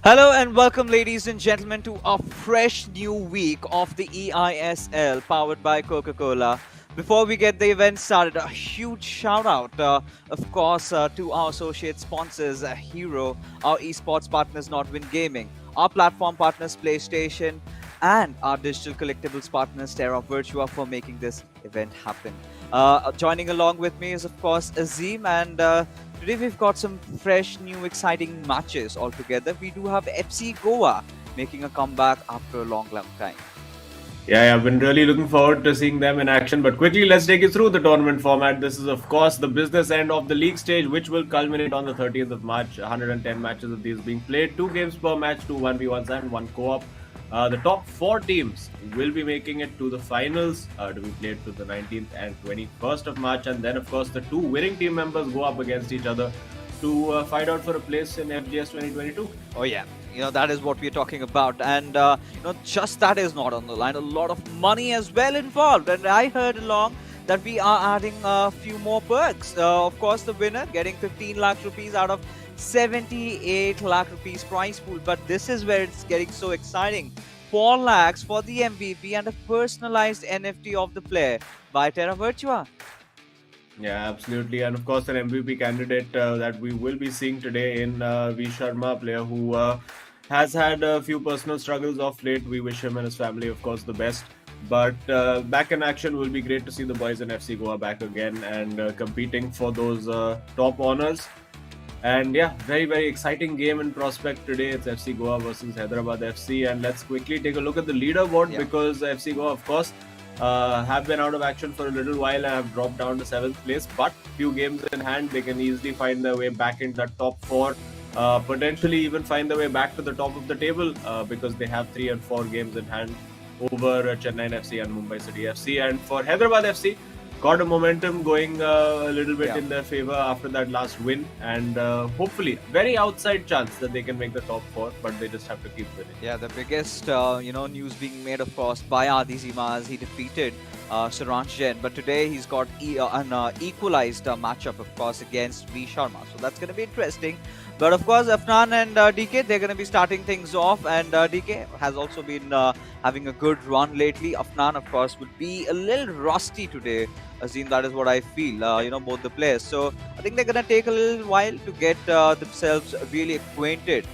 Hello and welcome, ladies and gentlemen, to a fresh new week of the eISL powered by Coca Cola. Before we get the event started, a huge shout out, of course, to our associate sponsors, Hero, our esports partners, Notwin Gaming, our platform partners, PlayStation, and our digital collectibles partners, Terra Virtua, for making this event happen. Joining along with me is, of course, Azim, and today we've got some fresh, new, exciting matches altogether. We do have FC Goa making a comeback after a long, long time. Yeah, I've been really looking forward to seeing them in action. But quickly, let's take you through the tournament format. This is, of course, the business end of the league stage, which will culminate on the 30th of March. 110 matches of these being played, 2 games per match, 2 1v1s and 1 co-op. The top 4 teams will be making it to the finals to be played to the 19th and 21st of March. And then, of course, the 2 winning team members go up against each other to fight out for a place in FGS 2022. Oh, yeah. That is what we're talking about. And, just that is not on the line. A lot of money as well involved. And I heard along that we are adding a few more perks. Of course, the winner getting 15 lakh rupees out of 78 lakh rupees prize pool. But this is where it's getting so exciting. 4 lakhs for the MVP and a personalized NFT of the player by Terra Virtua. Yeah, absolutely. And of course, an MVP candidate that we will be seeing today in V. Sharma, player who has had a few personal struggles of late. We wish him and his family, of course, the best. But back in action will be great to see the boys in FC Goa back again and competing for those top honors. And yeah, very, very exciting game in prospect today. It's FC Goa versus Hyderabad FC. And let's quickly take a look at the leaderboard because FC Goa, of course, have been out of action for a little while and have dropped down to 7th place. But few games in hand, they can easily find their way back into that top 4. Potentially even find their way back to the top of the table because they have 3 and 4 games in hand over Chennai FC and Mumbai City FC. And for Hyderabad FC, got a momentum going a little bit in their favor after that last win, and hopefully very outside chance that they can make the top 4, but they just have to keep winning. Yeah, the biggest news being made, of course, by Adi Zima as he defeated Saransh Jain. But today he's got an equalized matchup, of course, against V Sharma. So that's going to be interesting. But of course, Afnan and DK, they're going to be starting things off. And DK has also been having a good run lately. Afnan, of course, would be a little rusty today. Azim, that is what I feel, both the players. So I think they're going to take a little while to get themselves really acquainted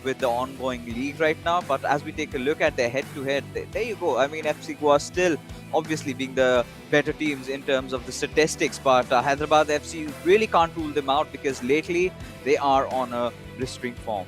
with the ongoing league right now. But as we take a look at their head-to-head, there you go. I mean, FC Goa still obviously being the better teams in terms of the statistics, but Hyderabad FC really can't rule them out because lately they are on a blistering form.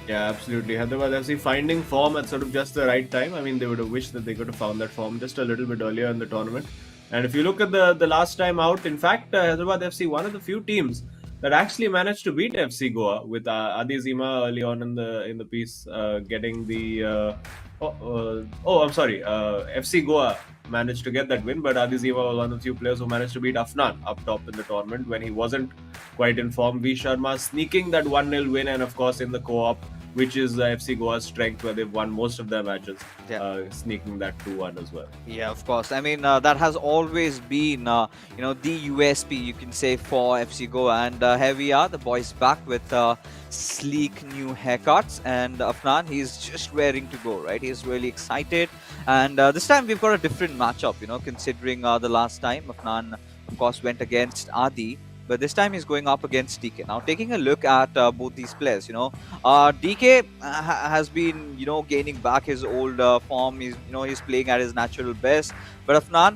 Yeah, absolutely. Hyderabad FC finding form at sort of just the right time. I mean, they would have wished that they could have found that form just a little bit earlier in the tournament. And if you look at the last time out, in fact, Hyderabad FC, one of the few teams that actually managed to beat FC Goa with Adi Zima early on in the piece, getting the FC Goa managed to get that win, but Adi Zima was one of the few players who managed to beat Afnan up top in the tournament when he wasn't quite in form. V Sharma sneaking that 1-0 win, and of course in the co-op, which is FC Goa's strength, where they've won most of their matches, sneaking that 2-1 as well. Yeah, of course. I mean, that has always been, the USP, you can say, for FC Goa. And here we are, the boys back with sleek new haircuts. And Afnan, he's just raring to go, right? He's really excited. And this time we've got a different matchup, considering the last time Afnan, of course, went against Adi. But this time he's going up against DK. Now, taking a look at both these players, DK has been, gaining back his old form. He's playing at his natural best. But Afnan,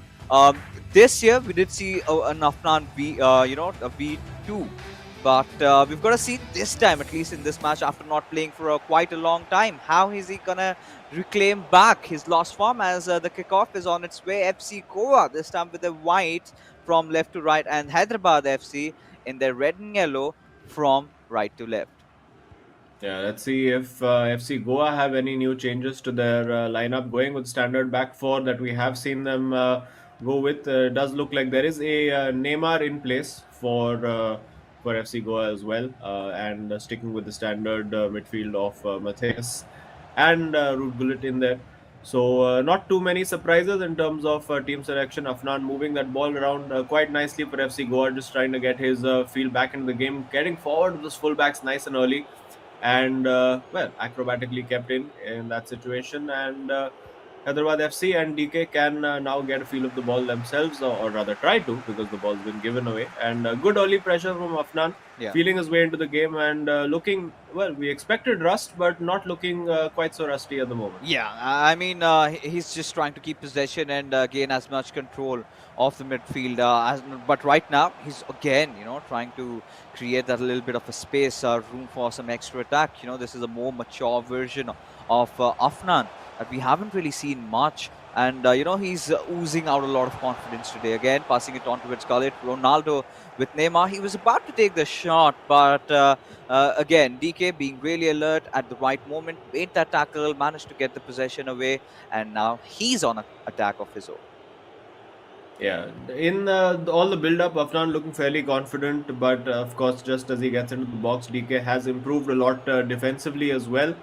this year we did see an Afnan a V2. But we've got to see this time, at least in this match, after not playing for quite a long time, how is he going to reclaim back his lost form as the kickoff is on its way. FC Goa, this time with the white from left to right, and Hyderabad FC in their red and yellow from right to left. Yeah, let's see if FC Goa have any new changes to their lineup. Going with standard back 4 that we have seen them go with. Does look like there is a Neymar in place for FC Goa as well, and sticking with the standard midfield of Matthias and Ruud Gullit in there. So not too many surprises in terms of team selection. Afnan moving that ball around quite nicely for FC Goa, just trying to get his feel back into the game, getting forward with those fullbacks nice and early. and well, acrobatically kept in that situation. And Hyderabad FC and DK can now get a feel of the ball themselves, or rather try to, because the ball's been given away. And good early pressure from Afnan, Yeah. feeling his way into the game and looking, well, we expected rust, but not looking quite so rusty at the moment. Yeah, I mean, he's just trying to keep possession and gain as much control of the midfield. But right now, he's again, trying to create that little bit of a space, room for some extra attack. This is a more mature version of Afnan that we haven't really seen much. And, he's oozing out a lot of confidence today. Again, passing it on towards Khalid. Ronaldo with Neymar. He was about to take the shot, but again, DK being really alert at the right moment, made that tackle, managed to get the possession away, and now he's on an attack of his own. Yeah, in all the build-up, Afnan looking fairly confident, but of course, just as he gets into the box, DK has improved a lot defensively as well.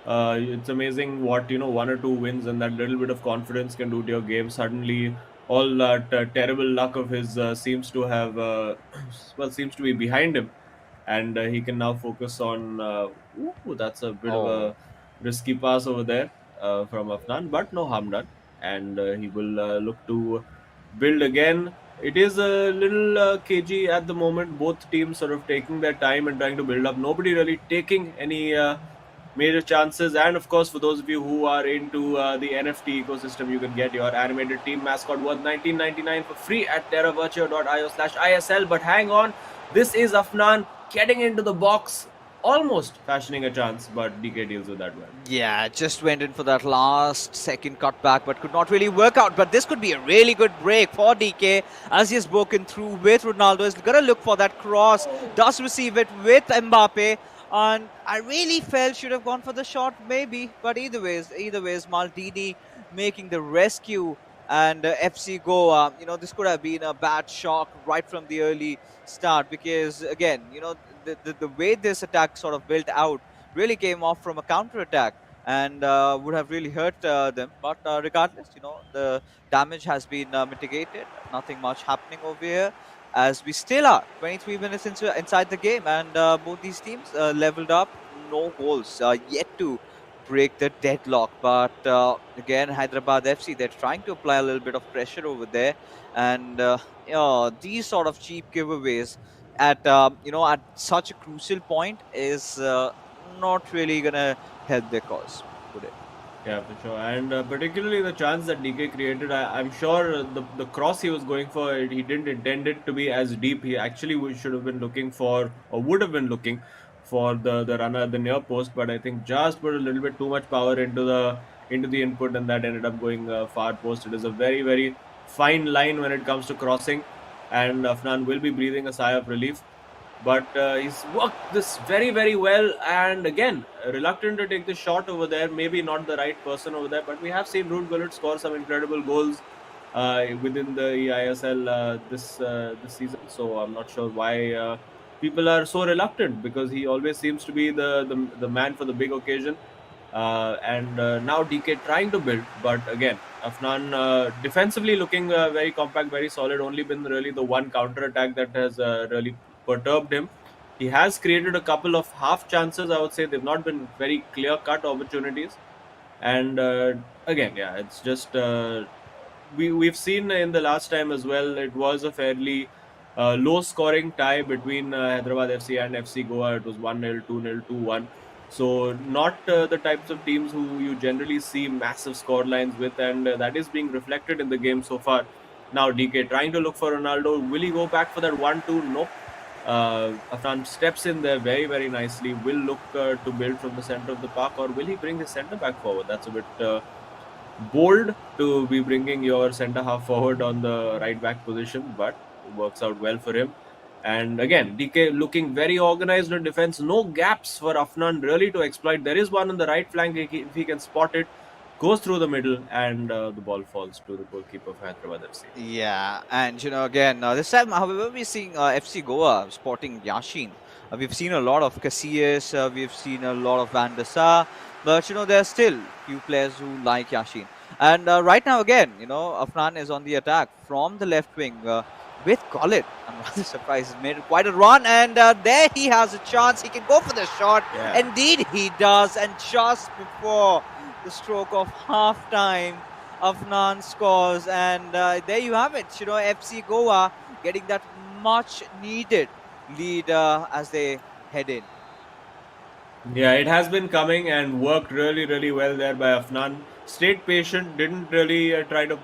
It's amazing what one or two wins and that little bit of confidence can do to your game. Suddenly, all that terrible luck of his seems to have well, seems to be behind him, and he can now focus on. Ooh, that's a bit of Oh, a risky pass over there from Afnan, but no harm done, and he will look to build again. It is a little cagey at the moment. Both teams sort of taking their time and trying to build up. Nobody really taking any major chances. And of course, for those of you who are into the NFT ecosystem, you can get your animated team mascot worth 19.99 for free at terravirtue.io/ISL. But hang on, this is Afnan getting into the box, almost fashioning a chance, but DK deals with that well. yeah, just went in for that last second cutback, but could not really work out. But this could be a really good break for DK as he's broken through with Ronaldo. He's going to look for that cross, does receive it with Mbappe. And I really felt should have gone for the shot, maybe. But either ways, Maldini making the rescue and FC Goa. This could have been a bad shock right from the early start because, again, the way this attack sort of built out really came off from a counter attack and would have really hurt them. But regardless, the damage has been mitigated. Nothing much happening over here as we still are 23 minutes inside the game, and both these teams leveled up. No goals yet to break the deadlock. But again, Hyderabad FC, they're trying to apply a little bit of pressure over there, and these sort of cheap giveaways at such a crucial point is not really gonna help their cause, would it? Yeah, for sure. And particularly the chance that DK created, I'm sure the cross he was going for, he didn't intend it to be as deep. He actually should have been looking for, or would have been looking for the runner at the near post. But I think just put a little bit too much power into the input, and that ended up going far post. It is a very, very fine line when it comes to crossing, and Afnan will be breathing a sigh of relief, but he's worked this very, very well. And again, reluctant to take the shot over there, maybe not the right person over there, but we have seen Ruud Gullit score some incredible goals within the eISL this season, so I'm not sure why people are so reluctant, because he always seems to be the man for the big occasion. And now DK trying to build, but again, Afnan defensively looking very compact, very solid. Only been really the one counter attack that has really perturbed him. He has created a couple of half chances, I would say. They've not been very clear cut opportunities. And again, yeah, it's just we've seen in the last time as well. It was a fairly low scoring tie between Hyderabad FC and FC Goa. It was 1-0, 2-0, 2-1. So not the types of teams who you generally see massive score lines with, and that is being reflected in the game so far. Now DK trying to look for Ronaldo. Will he go back for that 1-2? Nope. Afnan steps in there very, very nicely. Will look to build from the center of the park, or will he bring his centre back forward? That's a bit bold to be bringing your centre half forward on the right back position, but it works out well for him. And again, DK looking very organized in defense. No gaps for Afnan really to exploit. There is one on the right flank. If he can spot it, goes through the middle, and the ball falls to the goalkeeper of Hyderabad FC. Yeah, and again, this time, however, we're seeing FC Goa spotting Yashin. We've seen a lot of Casillas, we've seen a lot of Van der Sar, but there are still few players who like Yashin. And right now, again, Afnan is on the attack from the left wing. with Gullit. I'm rather surprised. He's made quite a run, and there he has a chance. He can go for the shot. Yeah. Indeed, he does. And just before the stroke of half time, Afnan scores, and there you have it. FC Goa getting that much needed lead as they head in. Yeah, it has been coming and worked really, really well there by Afnan. Stayed patient, didn't really try to,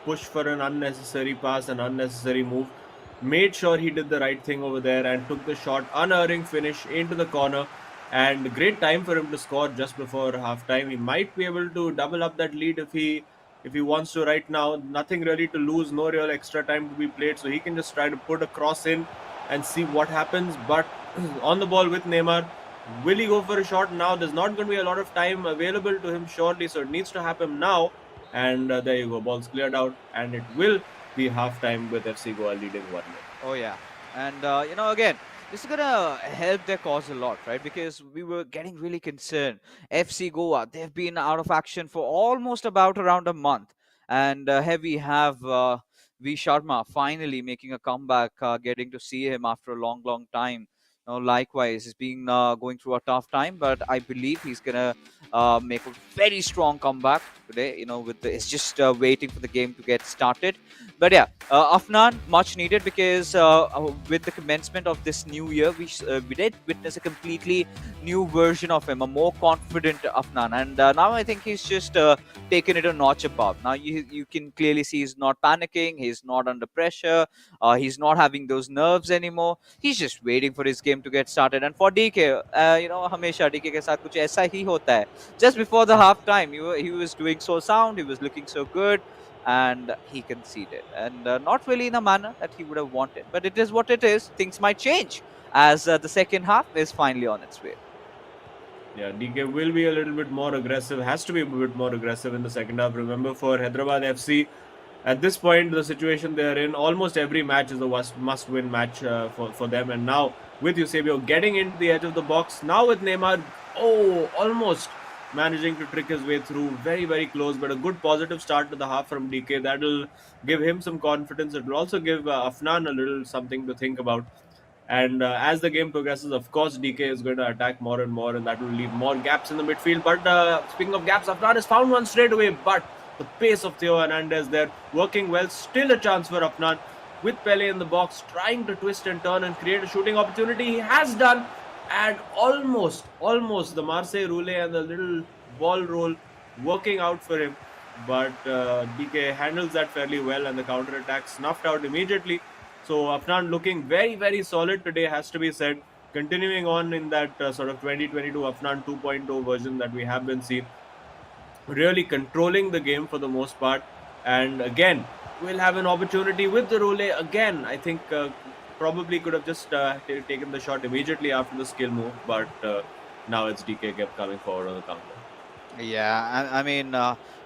push for an unnecessary pass, an unnecessary move. Made sure he did the right thing over there and took the shot, unerring finish into the corner. And great time for him to score just before half time. He might be able to double up that lead if he wants to right now. Nothing really to lose, no real extra time to be played, so he can just try to put a cross in and see what happens. But on the ball with Neymar. Will he go for a shot now? There's not going to be a lot of time available to him shortly, so it needs to happen now. And there you go, ball's cleared out, and it will be half time with FC Goa leading 1-0. Oh, yeah. And, again, this is going to help their cause a lot, right? Because we were getting really concerned. FC Goa, they've been out of action for almost about around a month. And here we have V. Sharma finally making a comeback, getting to see him after a long, long time. Likewise, he's been going through a tough time, but I believe he's gonna make a very strong comeback today. It's just waiting for the game to get started. But yeah, Afnan much needed because with the commencement of this new year, we did witness a completely new version of him, a more confident Afnan, and now I think he's just taken it a notch above. Now you can clearly see he's not panicking, he's not under pressure, he's not having those nerves anymore. He's just waiting for his game to get started. And for DK, हमेशा DK के साथ कुछ ऐसा ही होता है. Just before the half time, he was doing so sound, he was looking so good, and he conceded. And not really in a manner that he would have wanted, but it is what it is. Things might change as the second half is finally on its way. Yeah, DK will be a little bit more aggressive, has to be a bit more aggressive in the second half. Remember, for Hyderabad FC, at this point, the situation they are in, almost every match is a must-win match for them. And now, with Eusebio getting into the edge of the box, now with Neymar, almost managing to trick his way through. Very, very close, but a good positive start to the half from DK. That'll give him some confidence. It will also give Afnan a little something to think about. And as the game progresses, of course, DK is going to attack more and more, and that will leave more gaps in the midfield. But speaking of gaps, Afnan has found one straight away. But the pace of Theo Hernandez there, working well. Still a chance for Afnan with Pele in the box, trying to twist and turn and create a shooting opportunity. He has done, and almost the Marseille roulette and the little ball roll working out for him. But DK handles that fairly well, and the counter attack snuffed out immediately. So Afnan looking very, very solid today, has to be said. Continuing on in that sort of 2022 Afnan 2.0 version that we have been seeing. Really controlling the game for the most part. And again, we'll have an opportunity with the roulette again. I think probably could have just taken the shot immediately after the skill move. But now it's DK kept coming forward on the counter. Yeah, I mean,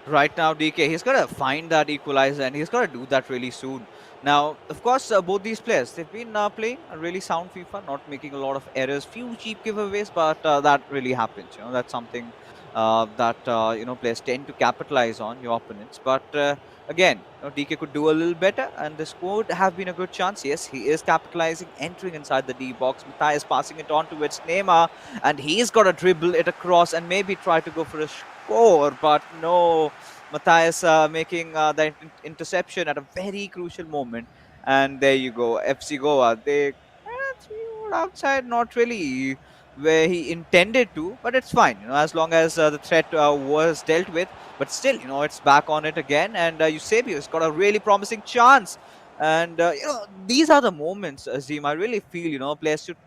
right now, DK, he's got to find that equalizer, and he's got to do that really soon. Now, of course, both these players, they've been playing a really sound FIFA, not making a lot of errors, few cheap giveaways, but that really happens. That's something that, players tend to capitalize on, your opponents. But again, DK could do a little better, and this could have been a good chance. Yes, he is capitalizing, entering inside the D box. Matthias passing it on towards Neymar, and he's got to dribble it across and maybe try to go for a score, but no. Matthias making the interception at a very crucial moment. And there you go. FC Goa, they threw outside, not really where he intended to, but it's fine, as long as the threat was dealt with. But still, it's back on it again. And Eusebio's got a really promising chance. And, these are the moments, Azim, I really feel, players should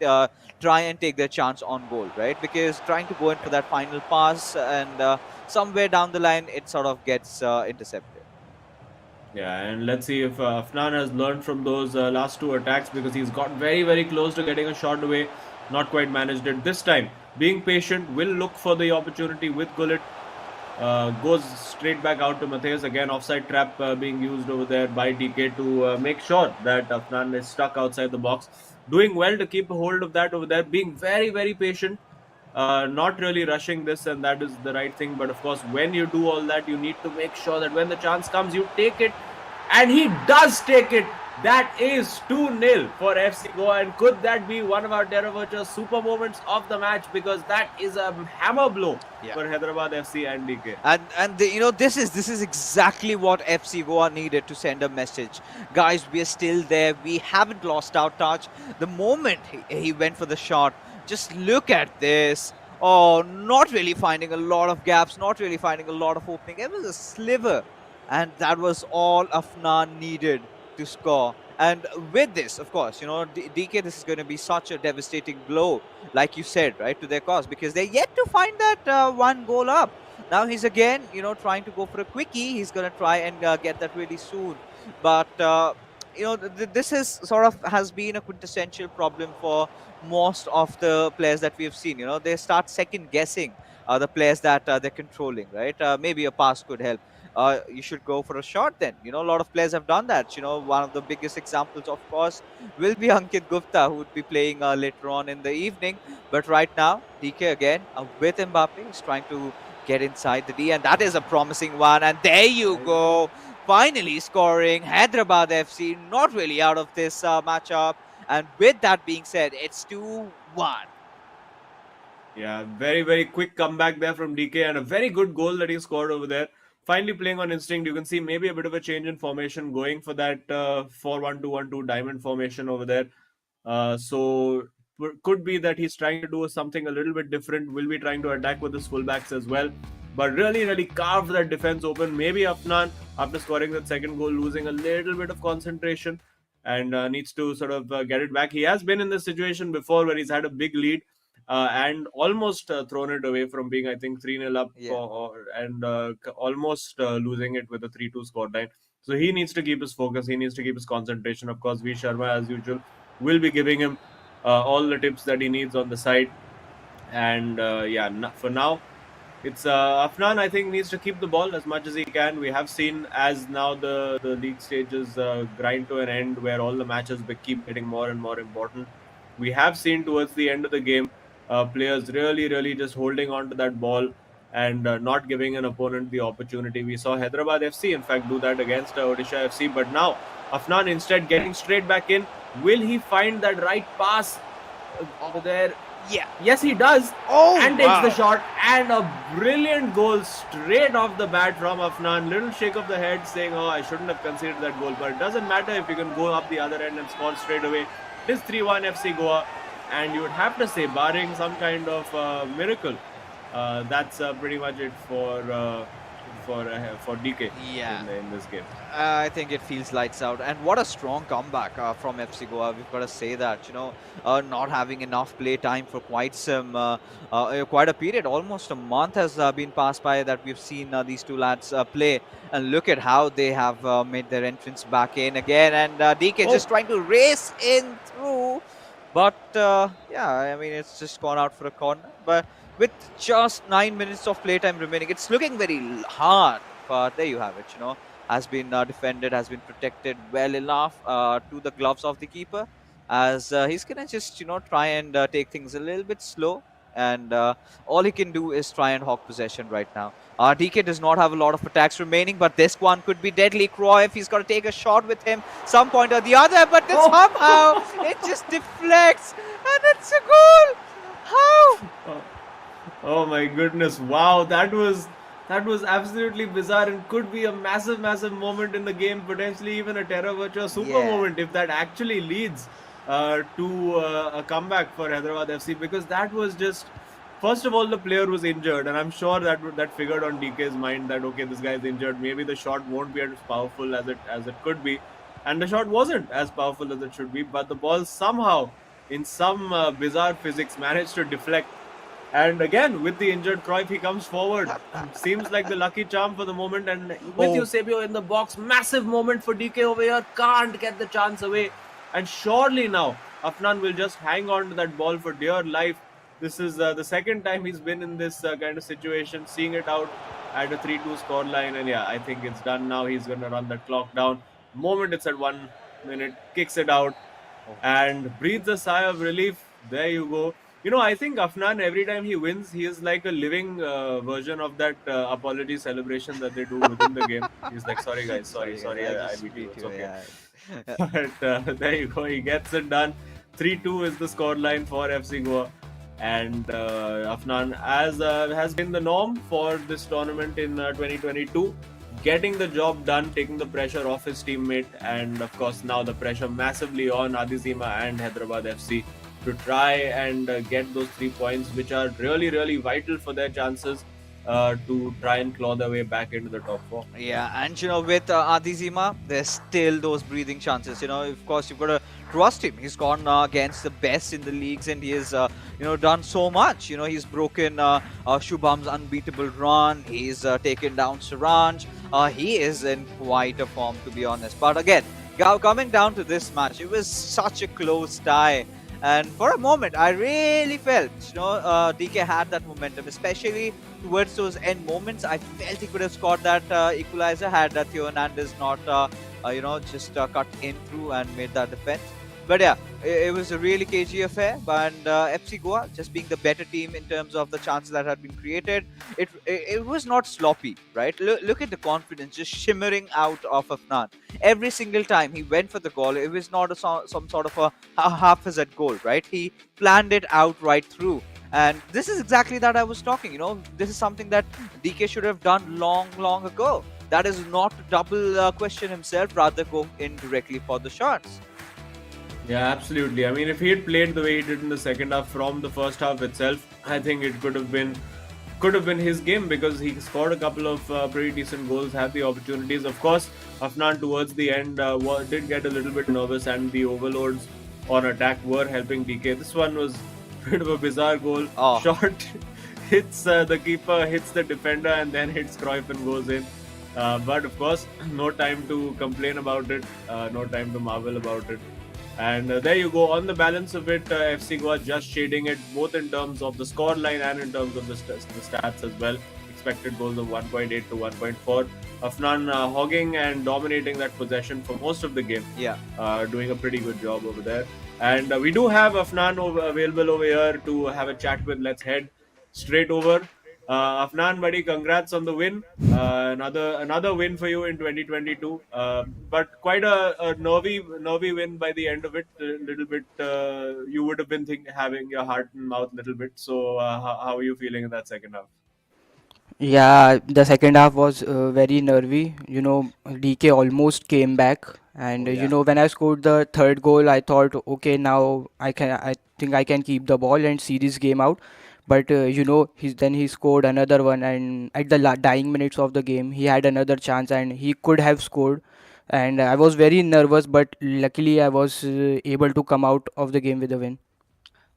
try and take their chance on goal, right? Because trying to go in for that final pass and somewhere down the line, it sort of gets intercepted. Yeah, and let's see if Afnan has learned from those last two attacks, because he's got very, very close to getting a shot away. Not quite managed it this time. Being patient, will look for the opportunity with Gullit. Goes straight back out to Matthias. Again, offside trap being used over there by DK to make sure that Afnan is stuck outside the box. Doing well to keep a hold of that over there. Being very, very patient. Not really rushing this, and that is the right thing. But of course, when you do all that, you need to make sure that when the chance comes, you take it. And he does take it. That is 2-0 for FC Goa, and could that be one of our Terra Virtua's super moments of the match? Because that is a hammer blow Yeah. for Hyderabad FC and DK. This is exactly what FC Goa needed to send a message. Guys, we are still there. We haven't lost our touch. The moment he went for the shot, just look at this. Oh, not really finding a lot of gaps, not really finding a lot of opening. It was a sliver, and that was all Afnan needed to score. And with this, of course, DK, this is going to be such a devastating blow, like you said, right, to their cause, because they're yet to find that one goal up. Now he's again, trying to go for a quickie. He's going to try and get that really soon. But, this is sort of has been a quintessential problem for most of the players that we have seen. They start second guessing the players that they're controlling, right? Maybe a pass could help. You should go for a shot then. A lot of players have done that. One of the biggest examples, of course, will be Ankit Gupta, who would be playing later on in the evening. But right now, DK again with Mbappe is trying to get inside the D, and that is a promising one. And there you go, finally scoring. Hyderabad FC not really out of this matchup. And with that being said, it's 2-1. Yeah, very, very quick comeback there from DK and a very good goal that he scored over there. Finally playing on instinct. You can see maybe a bit of a change in formation, going for that 4-1-2-1-2 diamond formation over there. So could be that he's trying to do something a little bit different. Will be trying to attack with his fullbacks as well. But really, really carved that defense open. Maybe Afnan, after scoring that second goal, losing a little bit of concentration and needs to sort of get it back. He has been in this situation before where he's had a big lead and almost thrown it away from being, I think, 3-0 up Yeah. and almost losing it with a 3-2 scoreline. So he needs to keep his focus. He needs to keep his concentration. Of course, V. Sharma, as usual, will be giving him all the tips that he needs on the side. And for now, it's Afnan, I think, needs to keep the ball as much as he can. We have seen as now the league stages grind to an end where all the matches keep getting more and more important. We have seen towards the end of the game players really, really just holding on to that ball and not giving an opponent the opportunity. We saw Hyderabad FC, in fact, do that against Odisha FC. But now, Afnan instead getting straight back in. Will he find that right pass over there? Yeah. Yes, he does. Oh, and wow. takes the shot. And a brilliant goal straight off the bat from Afnan. Little shake of the head saying, oh, I shouldn't have conceded that goal. But it doesn't matter if you can go up the other end and score straight away. It is 3-1 FC Goa. And you would have to say, barring some kind of miracle, that's pretty much it for DK in this game. I think it feels lights out. And what a strong comeback from FC Goa. We've got to say that, not having enough play time for quite a period. Almost a month has been passed by that we've seen these two lads play. And look at how they have made their entrance back in again. And DK just trying to race in through. But, I mean, it's just gone out for a corner. But with just 9 minutes of playtime remaining, it's looking very hard. But there you have it, has been defended, has been protected well enough to the gloves of the keeper, as he's gonna just try and take things a little bit slow, and all he can do is try and hawk possession right now. DK does not have a lot of attacks remaining, but this one could be deadly. Cruyff, he's got to take a shot with him some point or the other, but then somehow it just deflects, and it's a goal. How? Oh my goodness! Wow, that was absolutely bizarre and could be a massive, massive moment in the game. Potentially even a Terra Virtua super moment if that actually leads to a comeback for Hyderabad FC. Because that was just, first of all, the player was injured, and I'm sure that figured on DK's mind that okay, this guy's injured. Maybe the shot won't be as powerful as it could be, and the shot wasn't as powerful as it should be. But the ball somehow, in some bizarre physics, managed to deflect. And again, with the injured Cruyff, he comes forward. Seems like the lucky charm for the moment. And with Eusebio in the box, massive moment for DK over here. Can't get the chance away. And surely now, Afnan will just hang on to that ball for dear life. This is the second time he's been in this kind of situation, seeing it out at a 3-2 scoreline. And yeah, I think it's done now. He's going to run that clock down. Moment it's at 1 minute, kicks it out and breathes a sigh of relief. There you go. I think Afnan, every time he wins, he is like a living version of that apology celebration that they do within the game. He's like, sorry guys, sorry, Sorry, guys, sorry, I I just beat you. beat It's you. okay. Yeah. But there you go. He gets it done. 3-2 is the scoreline for FC Goa. And Afnan, as has been the norm for this tournament in 2022, getting the job done, taking the pressure off his teammate, and of course, now the pressure massively on Adizima and Hyderabad FC to try and get those 3 points, which are really, really vital for their chances to try and claw their way back into the top four. Yeah, and with Adizima, there's still those breathing chances. Of course, you've got to trust him. He's gone against the best in the leagues, and he has, done so much. He's broken Shubham's unbeatable run. He's taken down Saranj. He is in quite a form, to be honest. But again, coming down to this match, it was such a close tie. And for a moment, I really felt, DK had that momentum, especially towards those end moments. I felt he could have scored that equalizer had Theo Hernandez not, just cut in through and made that defense. But yeah, it was a really cagey affair. And FC Goa, just being the better team in terms of the chances that had been created, it was not sloppy, right? Look at the confidence just shimmering out of Afnan. Every single time he went for the goal, it was not some sort of a haphazard goal, right? He planned it out right through. And this is exactly that I was talking. This is something that DK should have done long, long ago. That is not to double question himself, rather go in directly for the shots. Yeah, absolutely. I mean, if he had played the way he did in the second half from the first half itself, I think it could have been his game because he scored a couple of pretty decent goals, had the opportunities. Of course, Afnan towards the end did get a little bit nervous, and the overloads on attack were helping DK. This one was a bit of a bizarre goal. Oh, Shot hits the keeper, hits the defender, and then hits Cruyff and goes in. But of course, no time to complain about it, no time to marvel about it. And there you go. On the balance of it, FC Goa just shading it both in terms of the score line and in terms of the stats as well. Expected goals of 1.8 to 1.4. Afnan hogging and dominating that possession for most of the game, yeah. doing a pretty good job over there. And we do have Afnan available over here to have a chat with. Let's head straight over. Afnan, buddy, congrats on the win. Another win for you in 2022. But quite a nervy win by the end of it. A little bit, you would have been having your heart and mouth a little bit. So, how are you feeling in that second half? Yeah, the second half was very nervy. DK almost came back, and Oh yeah. when I scored the third goal, I thought, okay, now I think I can keep the ball and see this game out. But he scored another one, and at the dying minutes of the game, he had another chance, and he could have scored. And I was very nervous, but luckily I was able to come out of the game with a win.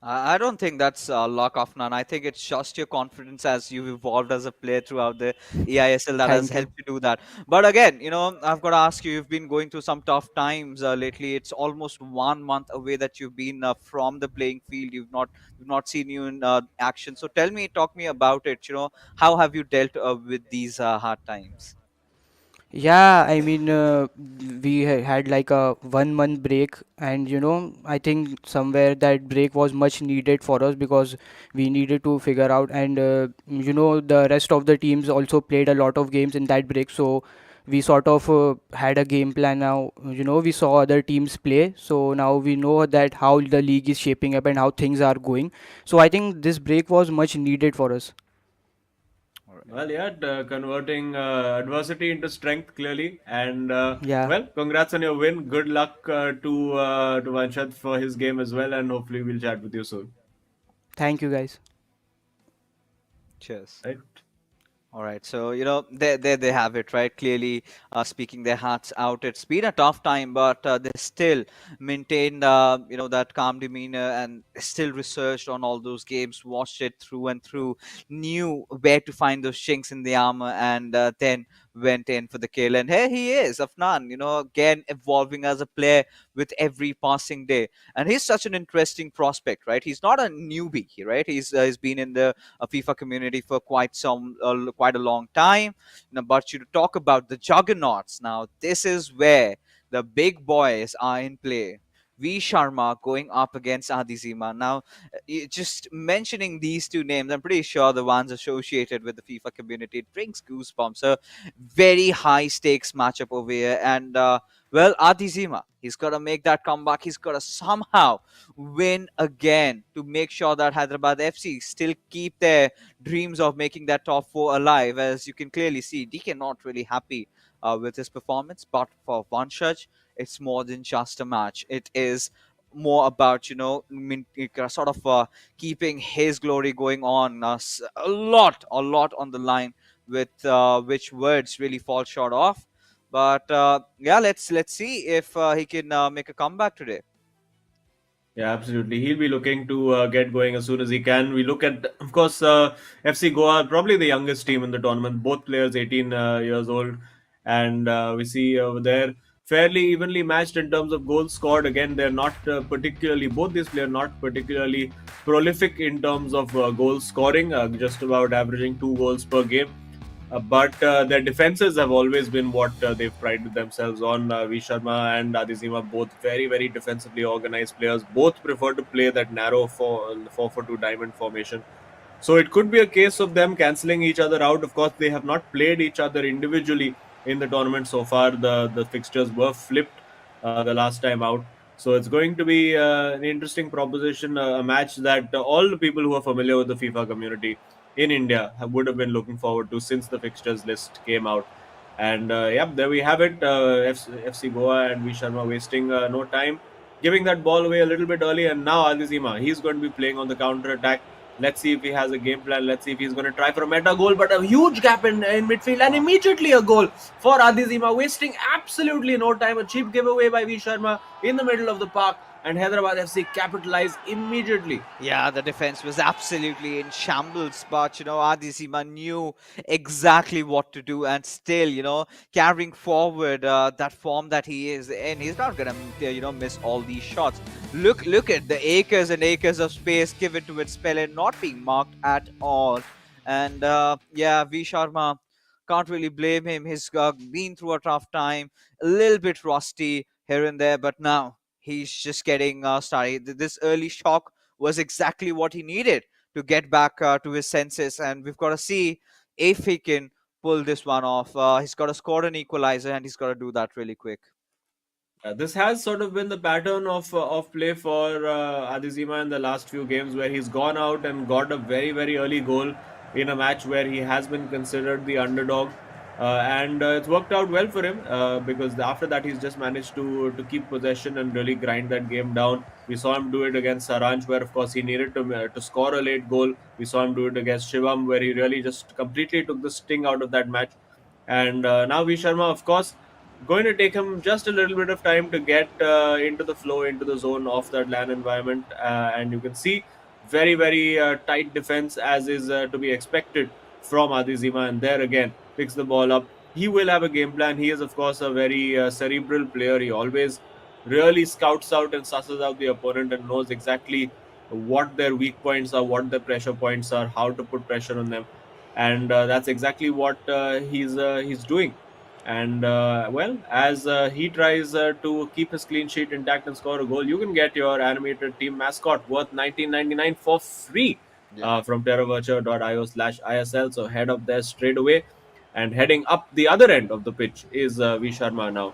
I don't think that's luck of none. I think it's just your confidence as you've evolved as a player throughout the eISL that has Thank you. helped you do that. But again, I've got to ask you, you've been going through some tough times lately. It's almost 1 month away that you've been from the playing field. You've not seen you in action. So talk me about it. How have you dealt with these hard times? Yeah, I mean, we had like a 1 month break, and I think somewhere that break was much needed for us because we needed to figure out, and the rest of the teams also played a lot of games in that break, so we sort of had a game plan now. We saw other teams play, so now we know that how the league is shaping up and how things are going. So I think this break was much needed for us. All right. Well, yeah, converting adversity into strength clearly, and Yeah, well, congrats on your win. Good luck to Vanshad for his game as well, and hopefully we'll chat with you soon. thank you guys. Cheers. Right? All right, so there they have it, right? Clearly, speaking their hearts out. It's been a tough time, but they still maintained, that calm demeanor and still researched on all those games, watched it through and through, knew where to find those chinks in the armor, and then went in for the kill. And here he is, Afnan. Again evolving as a player with every passing day, and he's such an interesting prospect, right? He's not a newbie, right? He's been in the FIFA community for quite a long time. But you talk about the juggernauts now. This is where the big boys are in play. V Sharma going up against Adizima. Now, just mentioning these two names, I'm pretty sure the ones associated with the FIFA community, it brings goosebumps. A very high stakes matchup over here. And, well, Adizima, he's got to make that comeback. He's got to somehow win again to make sure that Hyderabad FC still keep their dreams of making that top four alive. As you can clearly see, DK not really happy with his performance, but for Vanshaj, it's more than just a match. It is more about, sort of keeping his glory going on. A lot on the line, with which words really fall short of. But yeah, let's see if he can make a comeback today. Yeah, absolutely. He'll be looking to get going as soon as he can. We look at, of course, FC Goa, probably the youngest team in the tournament. Both players 18 years old, and we see over there fairly evenly matched in terms of goals scored. Again, they're not particularly, both these players not particularly prolific in terms of goal scoring, just about averaging 2 goals per game. But their defenses have always been what they've prided themselves on. V Sharma and Adizima, both very, very defensively organized players. Both prefer to play that narrow 4-4-2 diamond formation. So it could be a case of them cancelling each other out. Of course, they have not played each other individually in the tournament so far. The fixtures were flipped the last time out. So it's going to be an interesting proposition, a match that all the people who are familiar with the FIFA community in India would have been looking forward to since the fixtures list came out. And yeah, there we have it. FC Goa and V Sharma wasting no time, giving that ball away a little bit early. And now Adizima, he's going to be playing on the counter attack. Let's see if he has a game plan. Let's see if he's going to try for a meta goal. But a huge gap in midfield, and immediately a goal for Adizima, wasting absolutely no time. A cheap giveaway by V Sharma in the middle of the park, and Hyderabad FC capitalized immediately. Yeah, the defense was absolutely in shambles, but Adizima knew exactly what to do, and still, carrying forward that form that he is in, he's not gonna, miss all these shots. Look at the acres and acres of space given to its spell and not being marked at all. And yeah, V Sharma, can't really blame him. He's been through a tough time, a little bit rusty here and there, but now he's just getting started. This early shock was exactly what he needed to get back to his senses, and we've got to see if he can pull this one off. He's got to score an equalizer, and he's got to do that really quick. This has sort of been the pattern of play for Adizima in the last few games, where he's gone out and got a very, very early goal in a match where he has been considered the underdog. And it's worked out well for him because after that he's just managed to keep possession and really grind that game down. We saw him do it against Saranj, where of course he needed to score a late goal. We saw him do it against Shivam, where he really just completely took the sting out of that match. And now V Sharma, of course, going to take him just a little bit of time to get into the flow, into the zone of that LAN environment. And you can see very, very tight defense, as is to be expected from Adizima. And there again, picks the ball up. He will have a game plan. He is, of course, a very cerebral player. He always really scouts out and susses out the opponent and knows exactly what their weak points are, what their pressure points are, how to put pressure on them. And that's exactly what he's doing. And well, as he tries to keep his clean sheet intact and score a goal, you can get your animated team mascot worth 19.99 for free from terravirtua.io/ISL. So head up there straight away. And heading up the other end of the pitch is V Sharma now.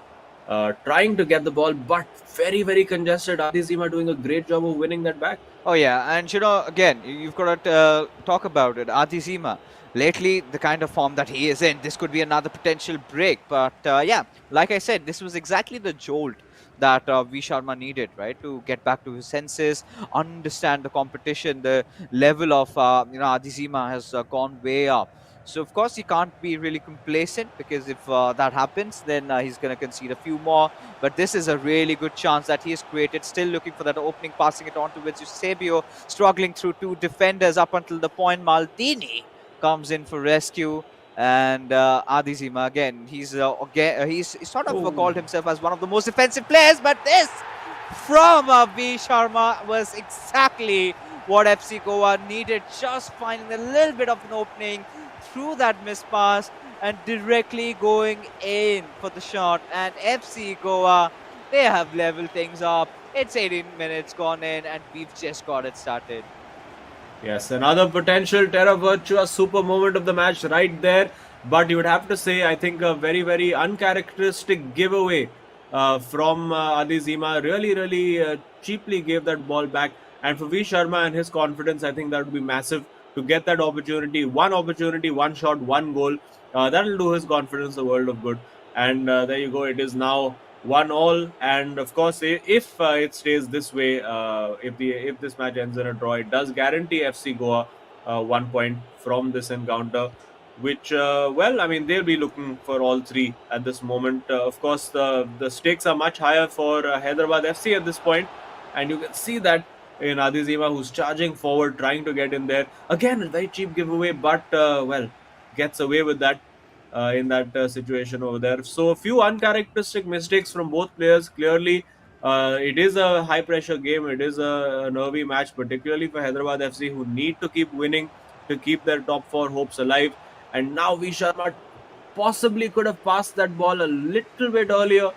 Trying to get the ball, but very, very congested. Adizima doing a great job of winning that back. Oh yeah, and again, you've got to talk about it. Adizima, lately, the kind of form that he is in, this could be another potential break. But yeah, like I said, this was exactly the jolt that V Sharma needed, right, to get back to his senses, understand the competition. The level of Adizima has gone way up. So of course he can't be really complacent, because if that happens, then he's going to concede a few more. But this is a really good chance that he has created. Still looking for that opening, passing it on towards Eusebio, struggling through two defenders up until the point. Maldini comes in for rescue, and Adizima again. He's sort of called himself as one of the most defensive players, but this from V Sharma was exactly what FC Goa needed. Just finding a little bit of an opening through that missed pass and directly going in for the shot. And FC Goa, they have leveled things up. It's 18 minutes gone in, and we've just got it started. Yes, another potential Terra Virtua super moment of the match right there. But you would have to say, I think a very, very uncharacteristic giveaway from Adi Zima. Really, really cheaply gave that ball back. And for V Sharma and his confidence, I think that would be massive to get that opportunity, one shot, one goal. That'll do his confidence a world of good. And there you go. It is now 1-1, and of course, if it stays this way, if this match ends in a draw, it does guarantee FC Goa 1 point from this encounter. Which, well, I mean, they'll be looking for all three at this moment. Of course, the stakes are much higher for Hyderabad FC at this point, and you can see that in Adizima, who's charging forward, trying to get in there. Again, a very cheap giveaway, but well, gets away with that in that situation over there. So a few uncharacteristic mistakes from both players. Clearly, it is a high pressure game. It is a nervy match, particularly for Hyderabad FC, who need to keep winning to keep their top four hopes alive. And now V Sharma possibly could have passed that ball a little bit earlier,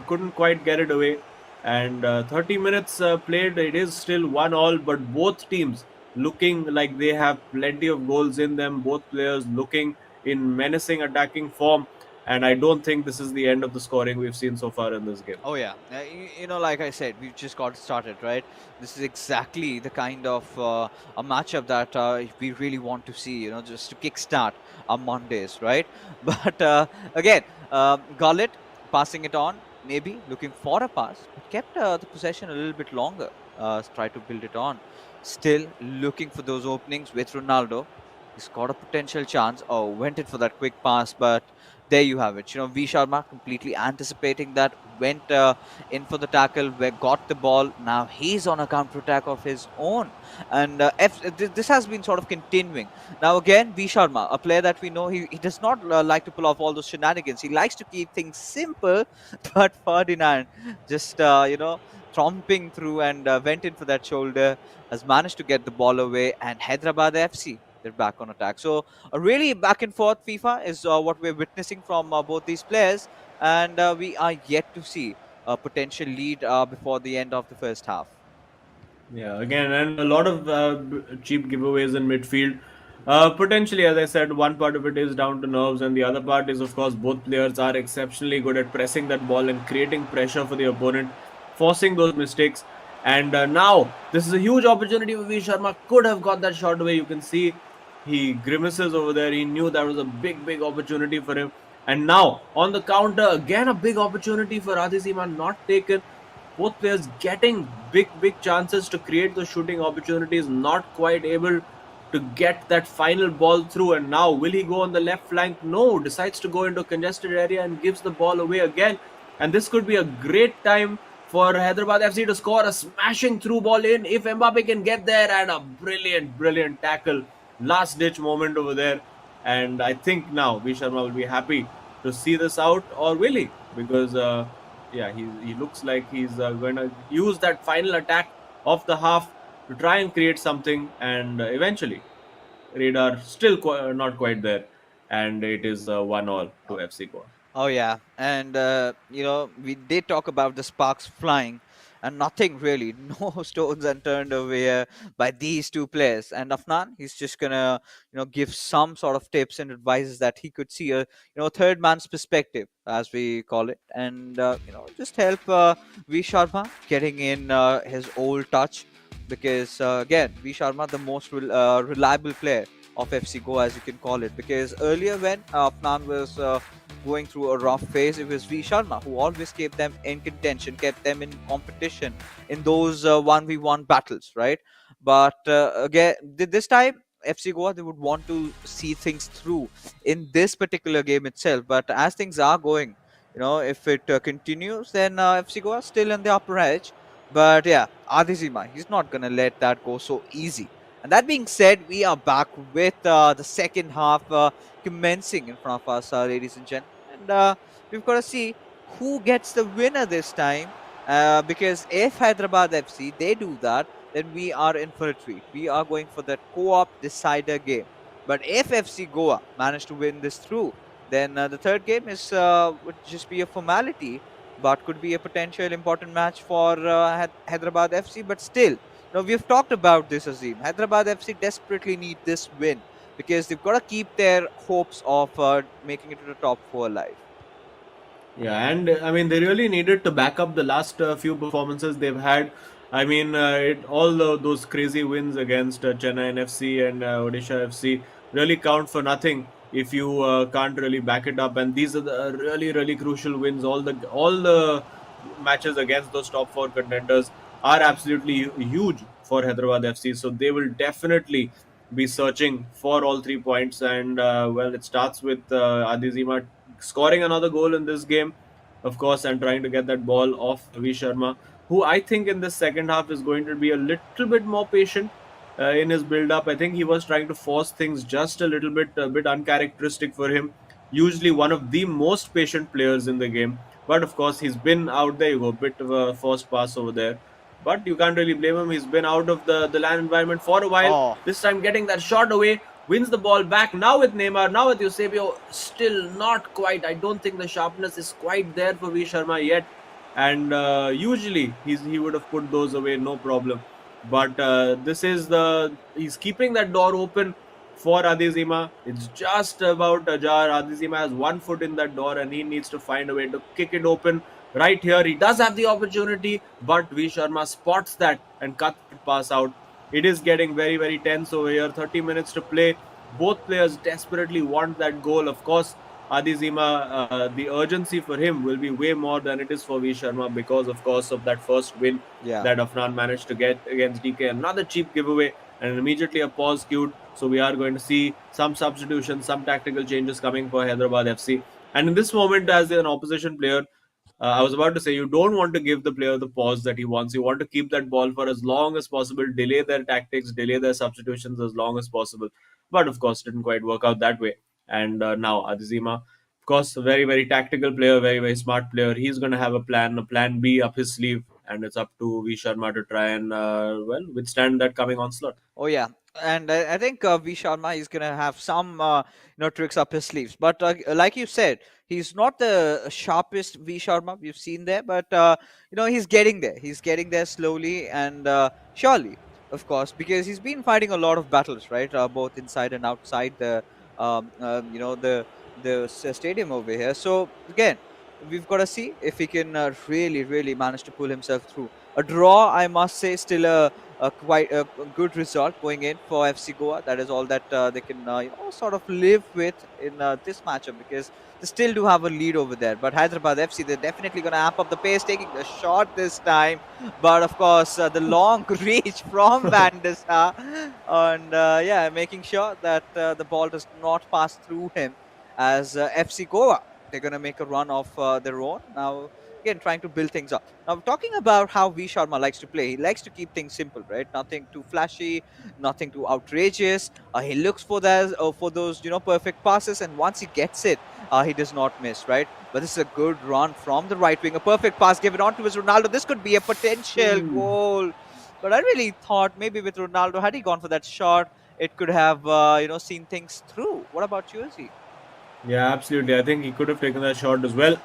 couldn't quite get it away. And 30 minutes played, it is still 1-1, but both teams looking like they have plenty of goals in them. Both players looking in menacing attacking form. And I don't think this is the end of the scoring we've seen so far in this game. Oh yeah, like I said, we've just got started, right? This is exactly the kind of a matchup that we really want to see, just to kickstart our Mondays, right? But again, Gullit passing it on, maybe looking for a pass, but kept the possession a little bit longer. Try to build it on. Still looking for those openings with Ronaldo. He's got a potential chance. Oh, went in for that quick pass, but there you have it. V Sharma completely anticipating that, went in for the tackle, where got the ball. Now he's on a counter attack of his own, and this has been sort of continuing. Now again, V Sharma, a player that we know, he does not like to pull off all those shenanigans. He likes to keep things simple, but Ferdinand just tromping through and went in for that shoulder, has managed to get the ball away, and Hyderabad FC, they're back on attack. So a really back and forth FIFA is what we're witnessing from both these players, and we are yet to see a potential lead before the end of the first half. Yeah, again, and a lot of cheap giveaways in midfield. Potentially, as I said, one part of it is down to nerves, and the other part is, of course, both players are exceptionally good at pressing that ball and creating pressure for the opponent, forcing those mistakes. And now, this is a huge opportunity for V Sharma. Could have got that shot away. You can see he grimaces over there. He knew that was a big, big opportunity for him. And now, on the counter, again, a big opportunity for Adizima, not taken. Both players getting big chances to create those shooting opportunities, not quite able to get that final ball through. And now, will he go on the left flank? No, decides to go into a congested area and gives the ball away again. And this could be a great time for Hyderabad FC to score a smashing through ball in if Mbappe can get there, and a brilliant tackle, last ditch moment over there. And I think now V Sharma will be happy to see this out, or will he? Because yeah, he looks like he's going to use that final attack of the half to try and create something, and eventually radar still not quite there, and it is 1-1 to FC Goa. Oh yeah, and we did talk about the sparks flying, and nothing really, no stones unturned over here by these two players. And Afnan, he's just gonna give some sort of tips and advices that he could see a third man's perspective, as we call it, and just help V Sharma getting in his old touch, because again, V Sharma, the most reliable player of FC Goa, as you can call it, because earlier when Afnan was going through a rough phase, it was V Sharma who always kept them in contention, kept them in competition in those 1v1 battles, right? But again, this time, FC Goa, they would want to see things through in this particular game itself. But as things are going, if it continues, then FC Goa still in the upper edge. But yeah, Adizima, he's not going to let that go so easy. And that being said, we are back with the second half commencing in front of us, ladies and gentlemen. And we've got to see who gets the winner this time. Because if Hyderabad FC, they do that, then we are in for a treat. We are going for that co-op decider game. But if FC Goa manage to win this through, then the third game is would just be a formality. but could be a potential important match for Hyderabad FC. But still, we've talked about this, Azim. Hyderabad FC desperately need this win because they've got to keep their hopes of making it to the top four alive. Yeah, and I mean they really needed to back up the last few performances they've had. I mean, those crazy wins against Chennai FC and Odisha FC really count for nothing if you can't really back it up. And these are the really crucial wins. All the matches against those top four contenders are absolutely huge for Hyderabad FC. So they will definitely be searching for all 3 points. And well, it starts with Adizima scoring another goal in this game, of course, and trying to get that ball off Ravi Sharma, who I think in the second half is going to be a little bit more patient in his build up. I think he was trying to force things just a bit uncharacteristic for him. Usually one of the most patient players in the game, but of course he's been out there. You go a bit of a forced pass over there, but you can't really blame him. He's been out of the land environment for a while. Oh, This time getting that shot away, wins the ball back. Now with Neymar, now with Eusebio, still not quite. I don't think the sharpness is quite there for V Sharma yet. And usually he would have put those away, no problem. But this is he's keeping that door open for Adizima. It's just about ajar. Adizima has 1 foot in that door and he needs to find a way to kick it open. Right here, he does have the opportunity, but V Sharma spots that and cuts it pass out. It is getting very tense over here. 30 minutes to play. Both players desperately want that goal. Of course, Adizima, the urgency for him will be way more than it is for V Sharma because, of course, of that first win yeah. that Afnan managed to get against DK. Another cheap giveaway and immediately a pause queued. So we are going to see some substitutions, some tactical changes coming for Hyderabad FC. And in this moment, as an opposition player, I was about to say you don't want to give the player the pause that he wants. You want to keep that ball for as long as possible, delay their tactics, delay their substitutions as long as possible. But of course, didn't quite work out that way. And now Adizima, of course, a very tactical player, very smart player. He's going to have a plan B up his sleeve, and it's up to V Sharma to try and withstand that coming onslaught. Oh yeah, and I think V Sharma is gonna have some tricks up his sleeves. But like you said, he's not the sharpest V Sharma we've seen there, but he's getting there. He's getting there slowly and surely, of course, because he's been fighting a lot of battles, right? Both inside and outside the stadium over here. So again, we've got to see if he can really manage to pull himself through. A draw, I must say, still a quite a good result going in for FC Goa. That is all that they can sort of live with in this matchup because they still do have a lead over there. But Hyderabad FC, they're definitely going to amp up the pace, taking the shot this time. But of course, the long reach from Van der Sar, and making sure that the ball does not pass through him as FC Goa. They're going to make a run of their own now. Again, trying to build things up. Now, talking about how V Sharma likes to play, he likes to keep things simple, right? Nothing too flashy, nothing too outrageous. He looks for those perfect passes, and once he gets it, he does not miss, right? But this is a good run from the right wing, a perfect pass given on to his Ronaldo. This could be a potential goal, but I really thought maybe with Ronaldo, had he gone for that shot, it could have seen things through. What about you, Izzy? Yeah, absolutely. I think he could have taken that shot as well.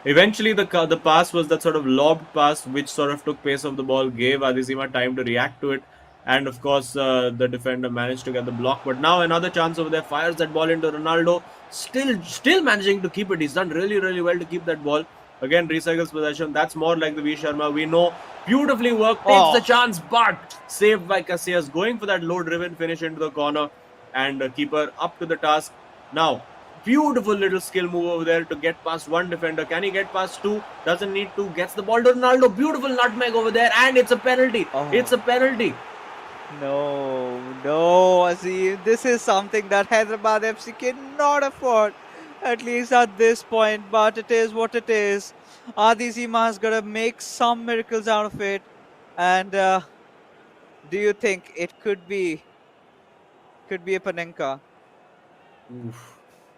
Eventually, the pass was that sort of lobbed pass, which sort of took pace of the ball, gave Adizima time to react to it, and of course, the defender managed to get the block. But now another chance over there, fires that ball into Ronaldo, still managing to keep it. He's done really well to keep that ball. Again, recycles possession. That's more like the V Sharma. We know beautifully worked, takes the chance, but saved by Casillas, going for that low-driven finish into the corner, and keeper up to the task. Now, beautiful little skill move over there to get past one defender. Can he get past two? Doesn't need to. Gets the ball to Ronaldo. Beautiful nutmeg over there, and it's a penalty. It's a penalty. No, Azim. This is something that Hyderabad FC cannot afford, at least at this point. But it is what it is. Adizima has got to make some miracles out of it. And do you think it could be a Panenka? Oof.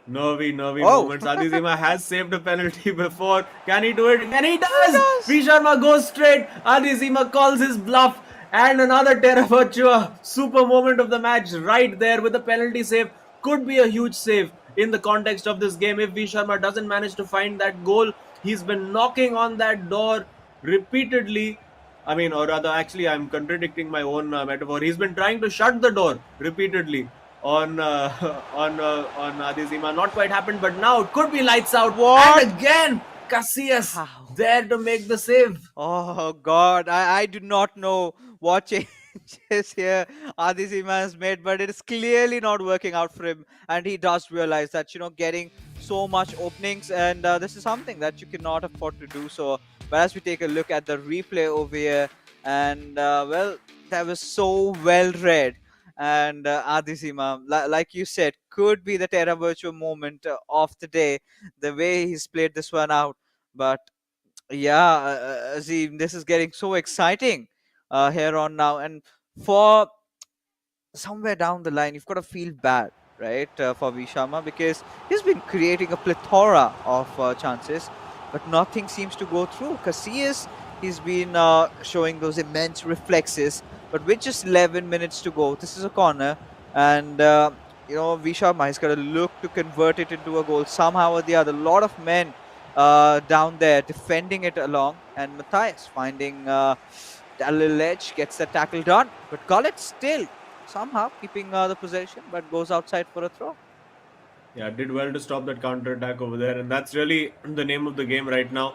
Nervy moments. Adizima has saved a penalty before. Can he do it? And he does! V Sharma goes straight. Adizima calls his bluff. And another Terra Virtua super moment of the match right there with the penalty save. Could be a huge save in the context of this game if V Sharma doesn't manage to find that goal. He's been knocking on that door repeatedly. I mean, or rather, actually, I'm contradicting my own metaphor. He's been trying to shut the door repeatedly on on Adizima. Not quite happened, but now it could be lights out. What? And again, Casillas How? there to make the save. Oh God, I do not know what changes here Adizima has made, but it is clearly not working out for him, and he does realize that getting so much openings, and this is something that you cannot afford to do so. But as we take a look at the replay over here, and well, that was so well read, and Adizima, like you said, could be the Terra Virtua moment of the day, the way he's played this one out, but. Yeah, Azim, this is getting so exciting here on now. And for somewhere down the line, you've got to feel bad, right, for V Sharma, because he's been creating a plethora of chances, but nothing seems to go through. Casillas, he's been showing those immense reflexes, but with just 11 minutes to go, this is a corner, and V Sharma has got to look to convert it into a goal somehow or the other. A lot of men down there defending it along, and Matthias finding a little edge, gets the tackle done, but Gullet still somehow keeping the possession, but goes outside for a throw. Yeah, did well to stop that counter attack over there, and that's really the name of the game right now.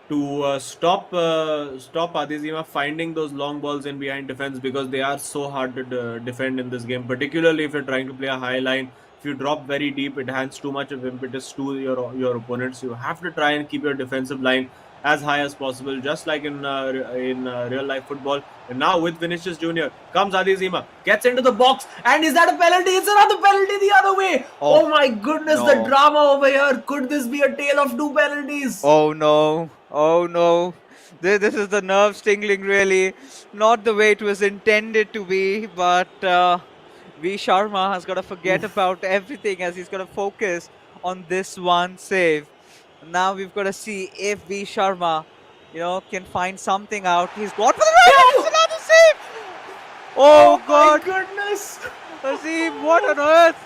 To stop Adizima finding those long balls in behind defense, because they are so hard to defend in this game, particularly if you're trying to play a high line. If you drop very deep, it hands too much of impetus to your opponents. You have to try and keep your defensive line as high as possible, just like in real life football. And now with Vinicius Jr. comes Adizima, gets into the box, and is that a penalty? It's another penalty the other way. Oh my goodness, no. the drama over here. Could this be a tale of two penalties? Oh no, oh no. This is the nerves tingling, really. Not the way it was intended to be, but V Sharma has got to forget about everything, as he's got to focus on this one save. Now we've got to see if V Sharma, can find something out. He's gone for the run. It's another save. Oh God, my goodness. Azim, what on earth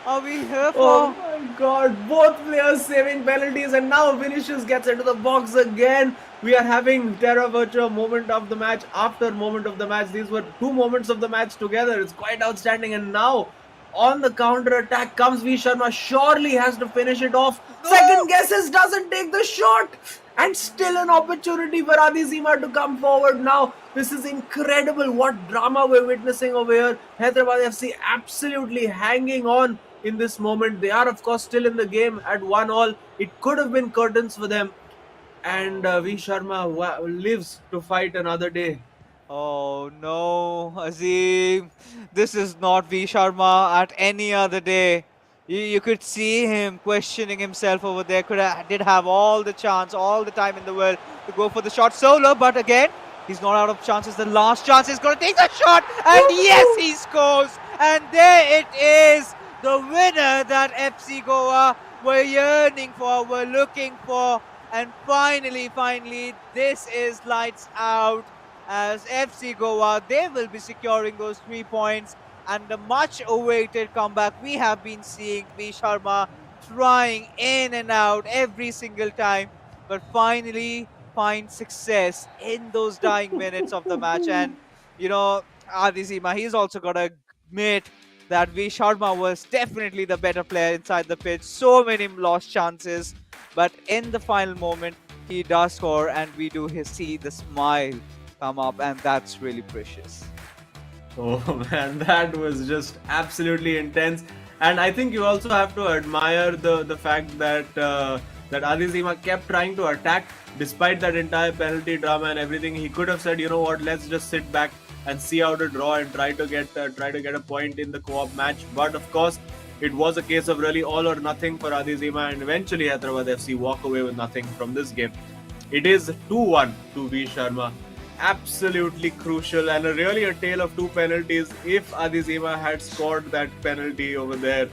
are we here for? Oh my God, both players saving penalties, and now Vinicius gets into the box again. We are having Terra Virtua moment of the match after moment of the match. These were two moments of the match together. It's quite outstanding. And now on the counter attack comes V Sharma. Surely has to finish it off. No! Second guesses, doesn't take the shot. And still an opportunity for Adizima to come forward now. This is incredible what drama we're witnessing over here. Hyderabad FC absolutely hanging on in this moment. They are, of course, still in the game at 1-1. It could have been curtains for them. And V Sharma lives to fight another day. Oh no, Azim. This is not V Sharma at any other day. You could see him questioning himself over there. Did have all the chance, all the time in the world to go for the shot solo, but again, he's not out of chances. The last chance, he's going to take the shot, and yes, he scores. And there it is, the winner that FC Goa were yearning for, were looking for. And finally, this is lights out, as FC Goa, they will be securing those 3 points. And the much-awaited comeback we have been seeing, V Sharma trying in and out every single time, but finally find success in those dying minutes of the match. And, Adizima, he's also got to admit that V Sharma was definitely the better player inside the pitch. So many lost chances, but in the final moment, he does score, and we do see the smile come up, and that's really precious. Oh man, that was just absolutely intense. And I think you also have to admire the fact that that Adizima kept trying to attack despite that entire penalty drama and everything. He could have said, you know what, let's just sit back and see how to draw and try to get a point in the co-op match. But of course, it was a case of really all or nothing for Adizima, and eventually Hyderabad FC walk away with nothing from this game. It is 2-1 to V Sharma. Absolutely crucial, and really a tale of two penalties. If Adizima had scored that penalty over there,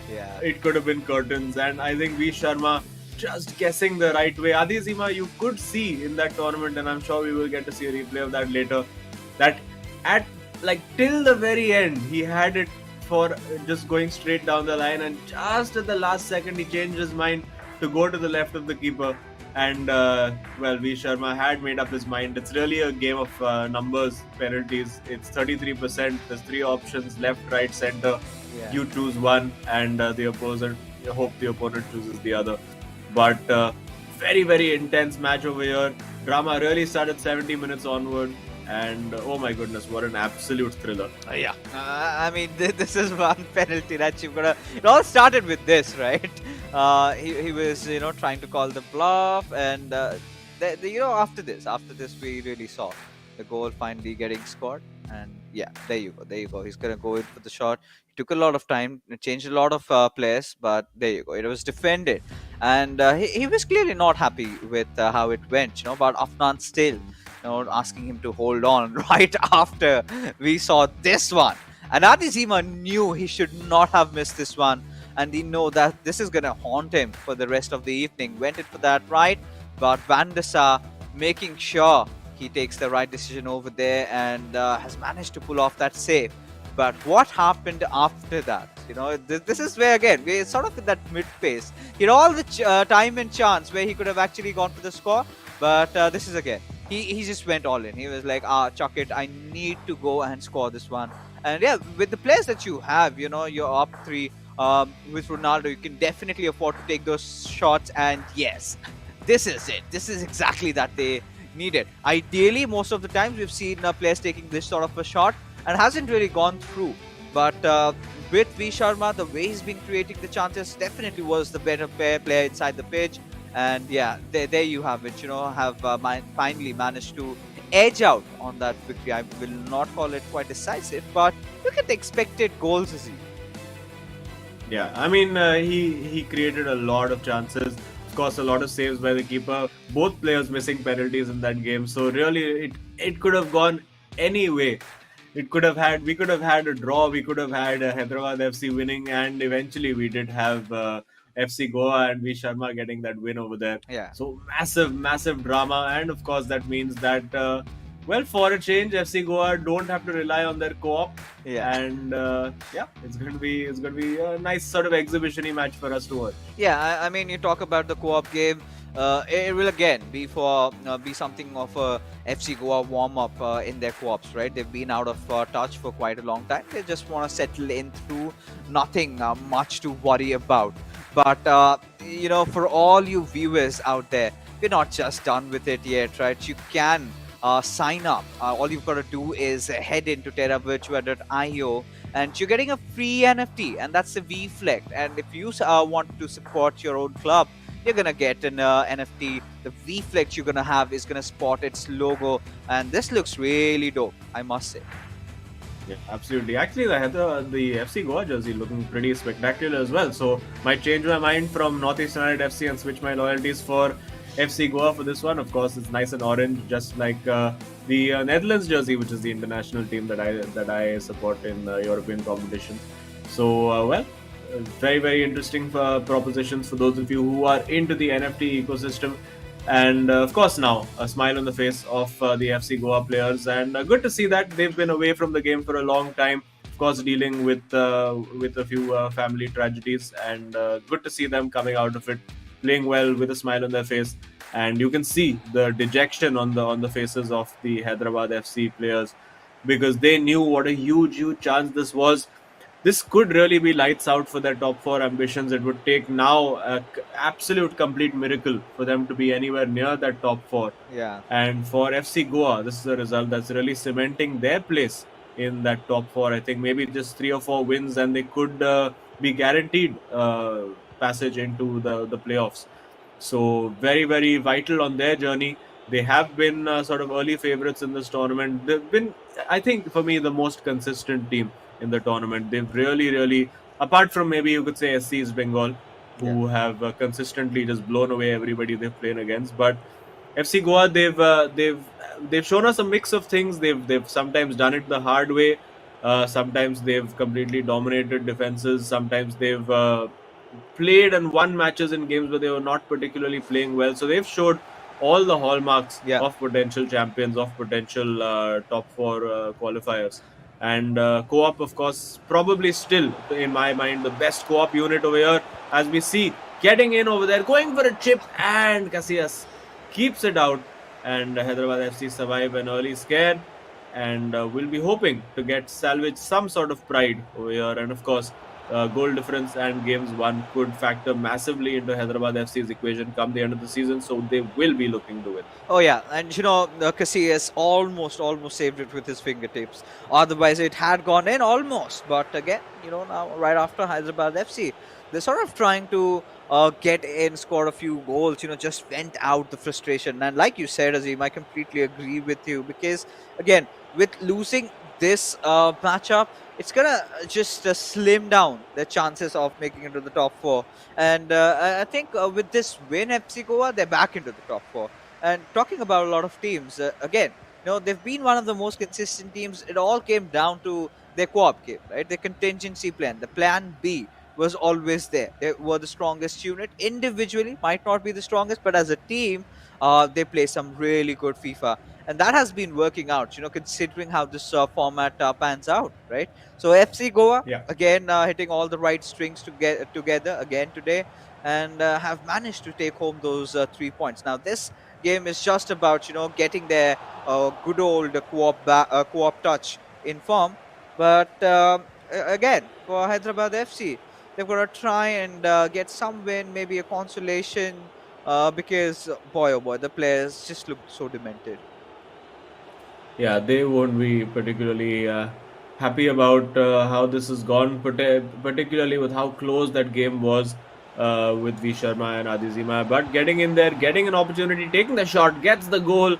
Yeah. it could have been curtains. And I think V Sharma just guessing the right way. Adizima, you could see in that tournament, and I'm sure we will get to see a replay of that later, that at till the very end he had it for just going straight down the line, and just at the last second he changed his mind to go to the left of the keeper. And well, V Sharma had made up his mind. It's really a game of numbers, penalties. It's 33%. There's three options: left, right, center. Yeah. You choose one, and the opponent. You hope the opponent chooses the other. But very, very intense match over here. Drama really started 70 minutes onward, and oh my goodness, what an absolute thriller! Yeah. I mean, this is one penalty that you've got to. It all started with this, right? He was, trying to call the bluff, and after this, we really saw the goal finally getting scored. And yeah, there you go. There you go. He's gonna go in for the shot. He took a lot of time, changed a lot of players, but there you go. It was defended, and he was clearly not happy with how it went. But Afnan still asking him to hold on right after we saw this one. And Adizima knew he should not have missed this one. And he know that this is going to haunt him for the rest of the evening. Went in for that right, but Van der Sar making sure he takes the right decision over there and has managed to pull off that save. But what happened after that? This is where again we're sort of in that mid phase. He had all the time and chance where he could have actually gone for the score, but this is again he just went all in. He was like, chuck it. I need to go and score this one. And yeah, with the players that you have, you're up three. With Ronaldo, you can definitely afford to take those shots. And yes, this is it. This is exactly that they needed. Ideally, most of the times we've seen players taking this sort of a shot and hasn't really gone through. But with V Sharma, the way he's been creating the chances definitely was the better player inside the pitch. And yeah, there you have it. Have finally managed to edge out on that victory. I will not call it quite decisive, but look at the expected goals, Azim. Yeah, I mean, he created a lot of chances. Of course, a lot of saves by the keeper. Both players missing penalties in that game. So really, it could have gone any way. We could have had a draw. We could have had Hyderabad FC winning, and eventually we did have FC Goa and V Sharma getting that win over there. Yeah. So massive drama, and of course that means that well, for a change, FC Goa don't have to rely on their co-op. Yeah. And yeah, it's going to be a nice sort of exhibition-y match for us to watch. Yeah, I mean, you talk about the co-op game. It will again be something of a FC Goa warm-up in their co-ops, right? They've been out of touch for quite a long time. They just want to settle in through, nothing much to worry about. But for all you viewers out there, we're not just done with it yet, right? You can sign up. All you've got to do is head into terravirtua.io and you're getting a free NFT, and that's the VFlect. And if you want to support your own club, you're gonna get an NFT. The VFlect you're gonna have is gonna spot its logo, and this looks really dope, I must say. Yeah, absolutely. Actually, the FC Goa jersey looking pretty spectacular as well. So might change my mind from Northeast United FC and switch my loyalties for FC Goa for this one. Of course, it's nice and orange, just like the Netherlands jersey, which is the international team that I support in European competition. So well, very interesting propositions for those of you who are into the NFT ecosystem. And of course, now a smile on the face of the FC Goa players, and good to see that they've been away from the game for a long time. Of course, dealing with a few family tragedies, and good to see them coming out of it, playing well with a smile on their face. And you can see the dejection on the faces of the Hyderabad FC players, because they knew what a huge chance this was. This could really be lights out for their top four ambitions. It would take now an absolute complete miracle for them to be anywhere near that top four. Yeah. And for FC Goa, this is a result that's really cementing their place in that top four. I think maybe just 3 or 4 wins and they could be guaranteed passage into the playoffs. So very vital on their journey. They have been sort of early favorites in this tournament. They've been, I think, for me, the most consistent team in the tournament. They've really, apart from maybe you could say SC East Bengal, who have consistently just blown away everybody they've played against. But FC Goa, they've shown us a mix of things. They've sometimes done it the hard way. Sometimes they've completely dominated defenses. Sometimes they've played and won matches in games where they were not particularly playing well. So they've showed all the hallmarks of potential champions, of potential top four qualifiers. And co-op, of course, probably still, in my mind, the best co-op unit over here, as we see getting in over there, going for a chip, and Casillas keeps it out. And Hyderabad FC survive an early scare, and will be hoping to get salvage some sort of pride over here. And of course, goal difference and games won could factor massively into Hyderabad FC's equation come the end of the season. So they will be looking to win. Oh yeah, and Casillas almost saved it with his fingertips. Otherwise, it had gone in almost. But again, now right after Hyderabad FC, they're sort of trying to get in, score a few goals. Just vent out the frustration. And like you said, Azim, I completely agree with you because again, with losing this matchup, it's gonna just slim down the chances of making it to the top four. And I think with this win, FC Goa, they're back into the top four. And talking about a lot of teams, again, they've been one of the most consistent teams. It all came down to their co-op game, right? Their contingency plan, the plan B was always there. They were the strongest unit. Individually, might not be the strongest, but as a team, they play some really good FIFA. And that has been working out, considering how this format pans out, right? So FC Goa, Yeah. again, hitting all the right strings to get together again today and have managed to take home those 3 points. Now, this game is just about getting their good old co-op touch in form. But again, for Hyderabad FC, they've got to try and get some win, maybe a consolation, because boy oh boy, the players just look so demented. Yeah, they won't be particularly happy about how this has gone, particularly with how close that game was with V Sharma and Adizima. But getting in there, getting an opportunity, taking the shot, gets the goal.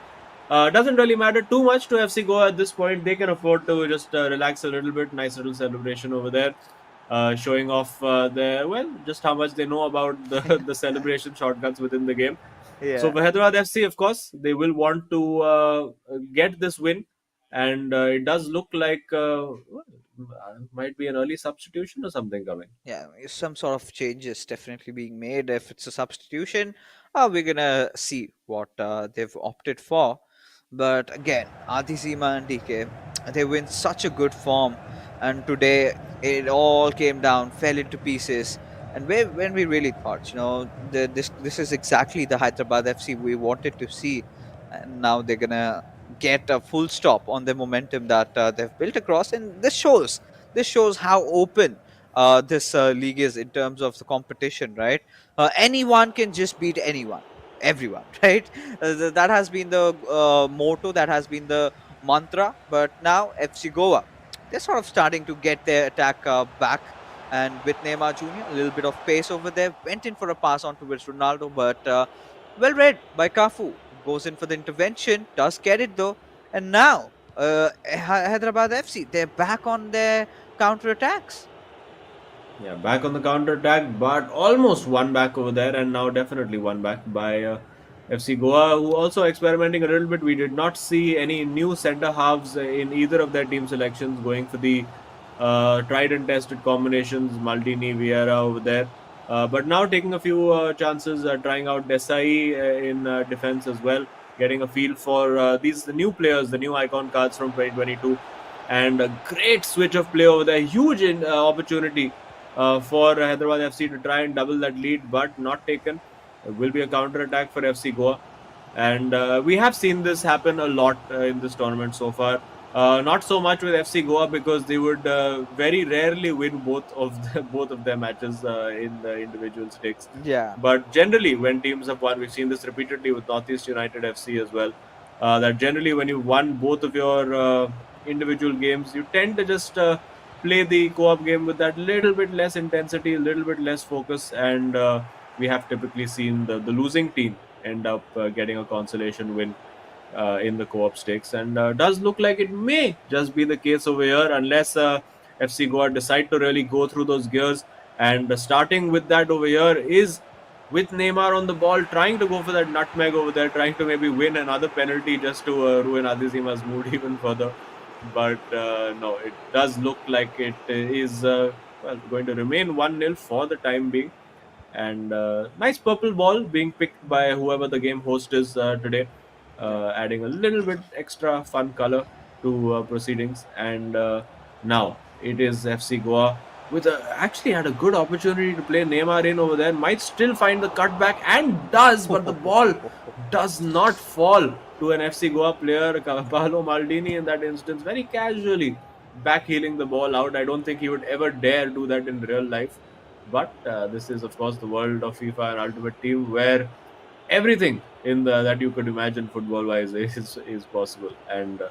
Doesn't really matter too much to FC Goa at this point. They can afford to just relax a little bit. Nice little celebration over there. Showing off just how much they know about the celebration shotguns within the game. So Yeah. for Hyderabad FC, of course, they will want to get this win, and it does look like might be an early substitution or something coming. Yeah, some sort of changes definitely being made. If it's a substitution, we're gonna see what they've opted for. But again, Adizima and DK, they were in such a good form, and today it all came down, fell into pieces. And when we really thought, this is exactly the Hyderabad FC we wanted to see, and now they're gonna get a full stop on the momentum that they've built across, and this shows how open this league is in terms of the competition, right? Anyone can just beat anyone, everyone, right? That has been the motto, that has been the mantra. But now FC Goa, they're sort of starting to get their attack back. And with Neymar Jr., a little bit of pace over there, went in for a pass on towards Ronaldo, but well read by Cafu. Goes in for the intervention, does get it though. And now, Hyderabad FC, they're back on their counter attacks. Yeah, back on the counter attack, but almost one back over there, and now definitely one back by FC Goa, who also experimenting a little bit. We did not see any new centre halves in either of their team selections going for the tried and tested combinations, Maldini, Vieira over there. But now taking a few chances, trying out Desai in defense as well, getting a feel for these the new players, the new icon cards from 2022, and a great switch of play over there. Huge opportunity for Hyderabad FC to try and double that lead, but not taken. It will be a counter attack for FC Goa, and we have seen this happen a lot in this tournament so far. Not so much with FC Goa because they would very rarely win both of their matches in the individual stakes. Yeah. But generally, when teams have won, we've seen this repeatedly with Northeast United FC as well. That generally, when you won both of your individual games, you tend to just play the co-op game with that little bit less intensity, a little bit less focus, and we have typically seen the losing team end up getting a consolation win in the co-op stakes, and does look like it may just be the case over here unless FC Goa decide to really go through those gears. And starting with that over here is with Neymar on the ball, trying to go for that nutmeg over there, trying to maybe win another penalty just to ruin Adizima's mood even further. But no, it does look like it is going to remain 1-0 for the time being. And nice purple ball being picked by whoever the game host is today, adding a little bit extra fun color to proceedings. And now it is FC Goa actually had a good opportunity to play Neymar in over there. Might still find the cutback and does, but the ball does not fall to an FC Goa player, Paolo Maldini, in that instance, very casually backheeling the ball out. I don't think he would ever dare do that in real life. But this is, of course, the world of FIFA and Ultimate Team, where everything in the that you could imagine football wise is possible. And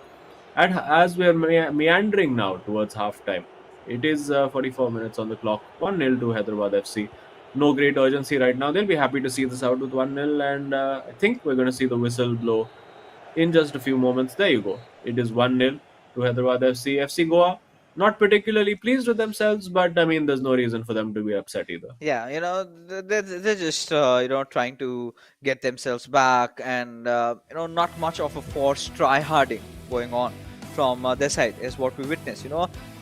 as we are meandering now towards halftime, it is 44 minutes on the clock, 1-0 to Hyderabad FC. No great urgency right now. They'll be happy to see this out with 1-0, and I think we're going to see the whistle blow in just a few moments. There you go. It is 1-0 to Hyderabad FC. FC Goa, not particularly pleased with themselves, but I mean, there's no reason for them to be upset either. Yeah, they're just trying to get themselves back, and not much of a forced try harding going on from their side is what we witness.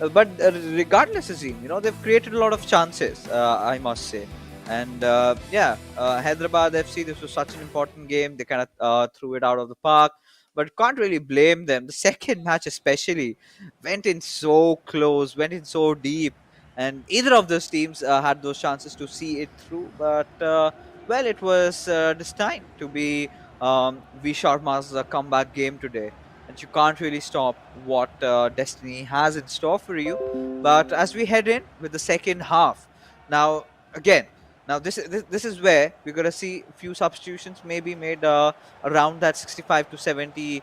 But regardless, Azim, they've created a lot of chances. I must say, and Hyderabad FC. This was such an important game. They kind of threw it out of the park, but can't really blame them. The second match, especially, went in so close, went in so deep, and either of those teams had those chances to see it through. But well, it was destined to be V Sharma's comeback game today, and you can't really stop what destiny has in store for you. But as we head in with the second half, now again. Now this is where we're gonna see a few substitutions maybe made around that 65 to 70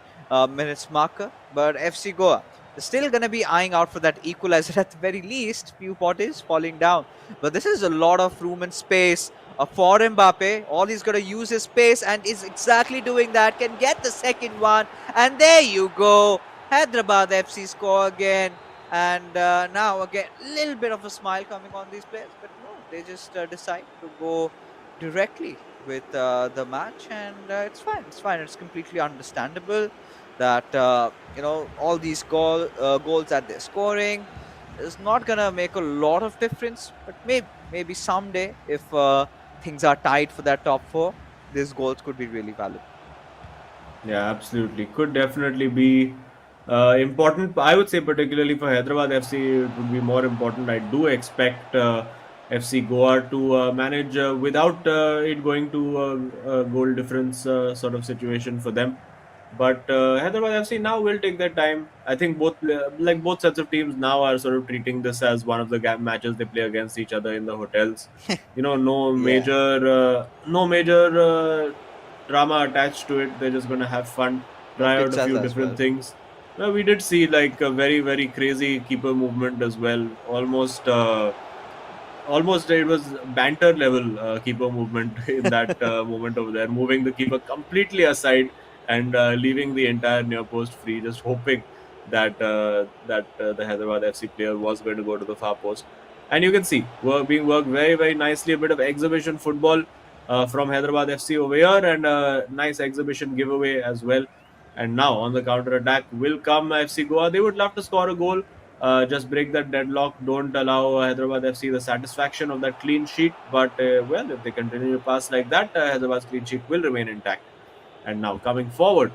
minutes marker. But FC Goa is still gonna be eyeing out for that equalizer at the very least. Few bodies falling down, but this is a lot of room and space for Mbappe. All he's gonna use his space, and is exactly doing that. Can get the second one, and there you go. Hyderabad FC score again, and now again a little bit of a smile coming on these players, but no, they just decide to go directly with the match, and it's fine. It's fine. It's completely understandable that all these goals that they're scoring is not gonna make a lot of difference, but maybe someday if things are tight for that top four, these goals could be really valuable. Yeah, absolutely. Could definitely be important. I would say, particularly for Hyderabad FC, it would be more important. I do expect FC Goa to manage without it going to a goal difference sort of situation for them. But Hyderabad FC now will take their time. I think both sets of teams now are sort of treating this as one of the matches they play against each other in the hotels. Yeah, No major drama attached to it. They're just going to have fun, no try out a pizzas few as different well. things. Well, we did see like a very, very crazy keeper movement as well. Almost it was banter level keeper movement in that moment over there, moving the keeper completely aside and leaving the entire near post free, just hoping that the Hyderabad FC player was going to go to the far post. And you can see being worked very, very nicely. A bit of exhibition football from Hyderabad FC over here, and a nice exhibition giveaway as well. And now on the counter attack will come FC Goa. They would love to score a goal, just break that deadlock. Don't allow Hyderabad FC the satisfaction of that clean sheet. But well, if they continue to pass like that, Hyderabad's clean sheet will remain intact. And now coming forward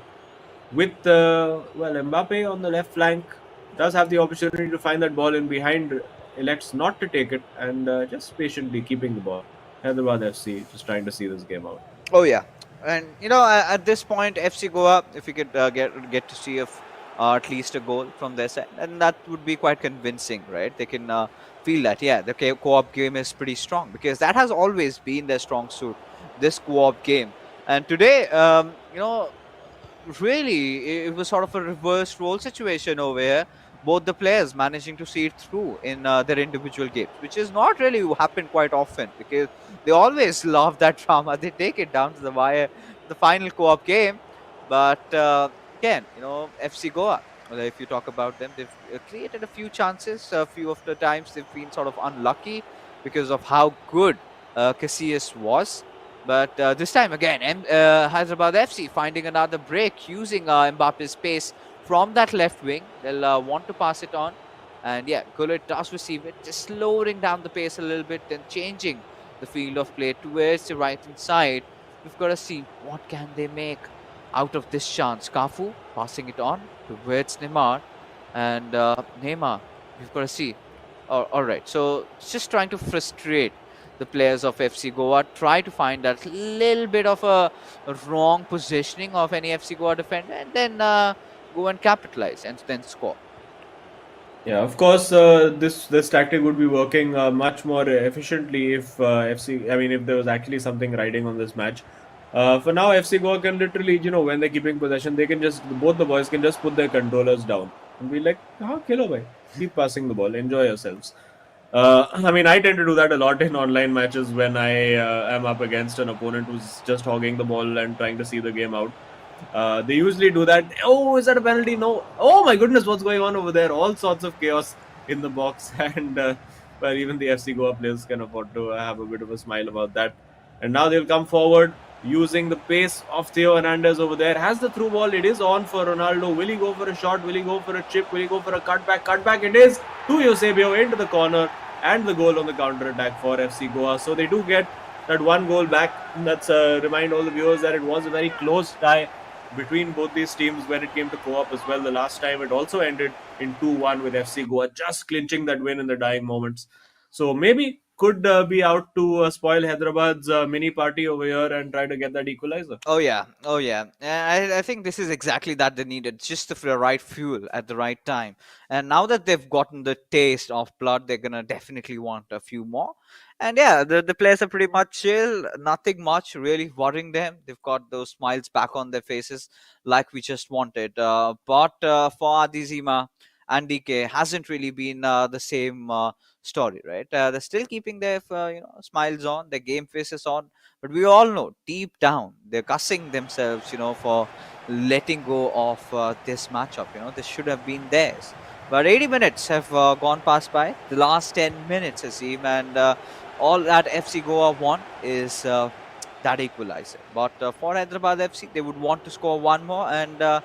with Mbappe on the left flank does have the opportunity to find that ball in behind. Elects not to take it and just patiently keeping the ball. Hyderabad FC just trying to see this game out. Oh yeah, and at this point, FC Goa, if we could get to see at least a goal from their side, and that would be quite convincing, right? They can feel that, yeah, the co-op game is pretty strong, because that has always been their strong suit, this co-op game. And today, really, it was sort of a reverse role situation over here. Both the players managing to see it through in their individual games, which is not really happen quite often, because they always love that drama. They take it down to the wire, the final co-op game. But again, FC Goa, well, if you talk about them, they've created a few chances. A few of the times they've been sort of unlucky because of how good Casillas was. But this time again, Hyderabad FC finding another break using Mbappe's pace from that left wing. They'll want to pass it on. And yeah, Gullit does receive it, just slowing down the pace a little bit and changing the field of play towards the right hand side. We've got to see what can they make out of this chance. Cafu passing it on towards Neymar. And Neymar, we've got to see. All right. So just trying to frustrate the players of FC Goa, try to find that little bit of a wrong positioning of any FC Goa defender, and then go and capitalize and then score. Yeah, of course, this tactic would be working much more efficiently if FC. I mean, if there was actually something riding on this match. For now, FC Goa can literally, when they're keeping possession, they can just both the boys can just put their controllers down and be like, "हाँ खेलो भाई, keep passing the ball, enjoy yourselves." I mean, I tend to do that a lot in online matches when I am up against an opponent who's just hogging the ball and trying to see the game out. They usually do that. Oh, is that a penalty? No. Oh my goodness, what's going on over there? All sorts of chaos in the box, and well, even the FC Goa players can afford to have a bit of a smile about that. And now they'll come forward using the pace of Theo Hernandez over there. Has the through ball. It is on for Ronaldo. Will he go for a shot? Will he go for a chip? Will he go for a cutback? Cutback it is to Eusebio into the corner, and the goal on the counter attack for FC Goa. So they do get that one goal back. That's remind all the viewers that it was a very close tie between both these teams when it came to co-op as well. The last time it also ended in 2-1 with FC Goa just clinching that win in the dying moments. So maybe could be out to spoil Hyderabad's mini party over here and try to get that equalizer. Oh yeah, oh yeah. I think this is exactly that they needed, just the right fuel at the right time. And now that they've gotten the taste of blood, they're gonna definitely want a few more. And yeah, the players are pretty much chill. Nothing much really worrying them. They've got those smiles back on their faces, like we just wanted. But for Adizima and DK, hasn't really been the same story, right? They're still keeping their smiles on, their game faces on, but we all know deep down they're cussing themselves, for letting go of this matchup. This should have been theirs. But 80 minutes have gone past by. The last 10 minutes, Azim, and all that FC Goa want is that equalizer. But for Hyderabad FC, they would want to score one more and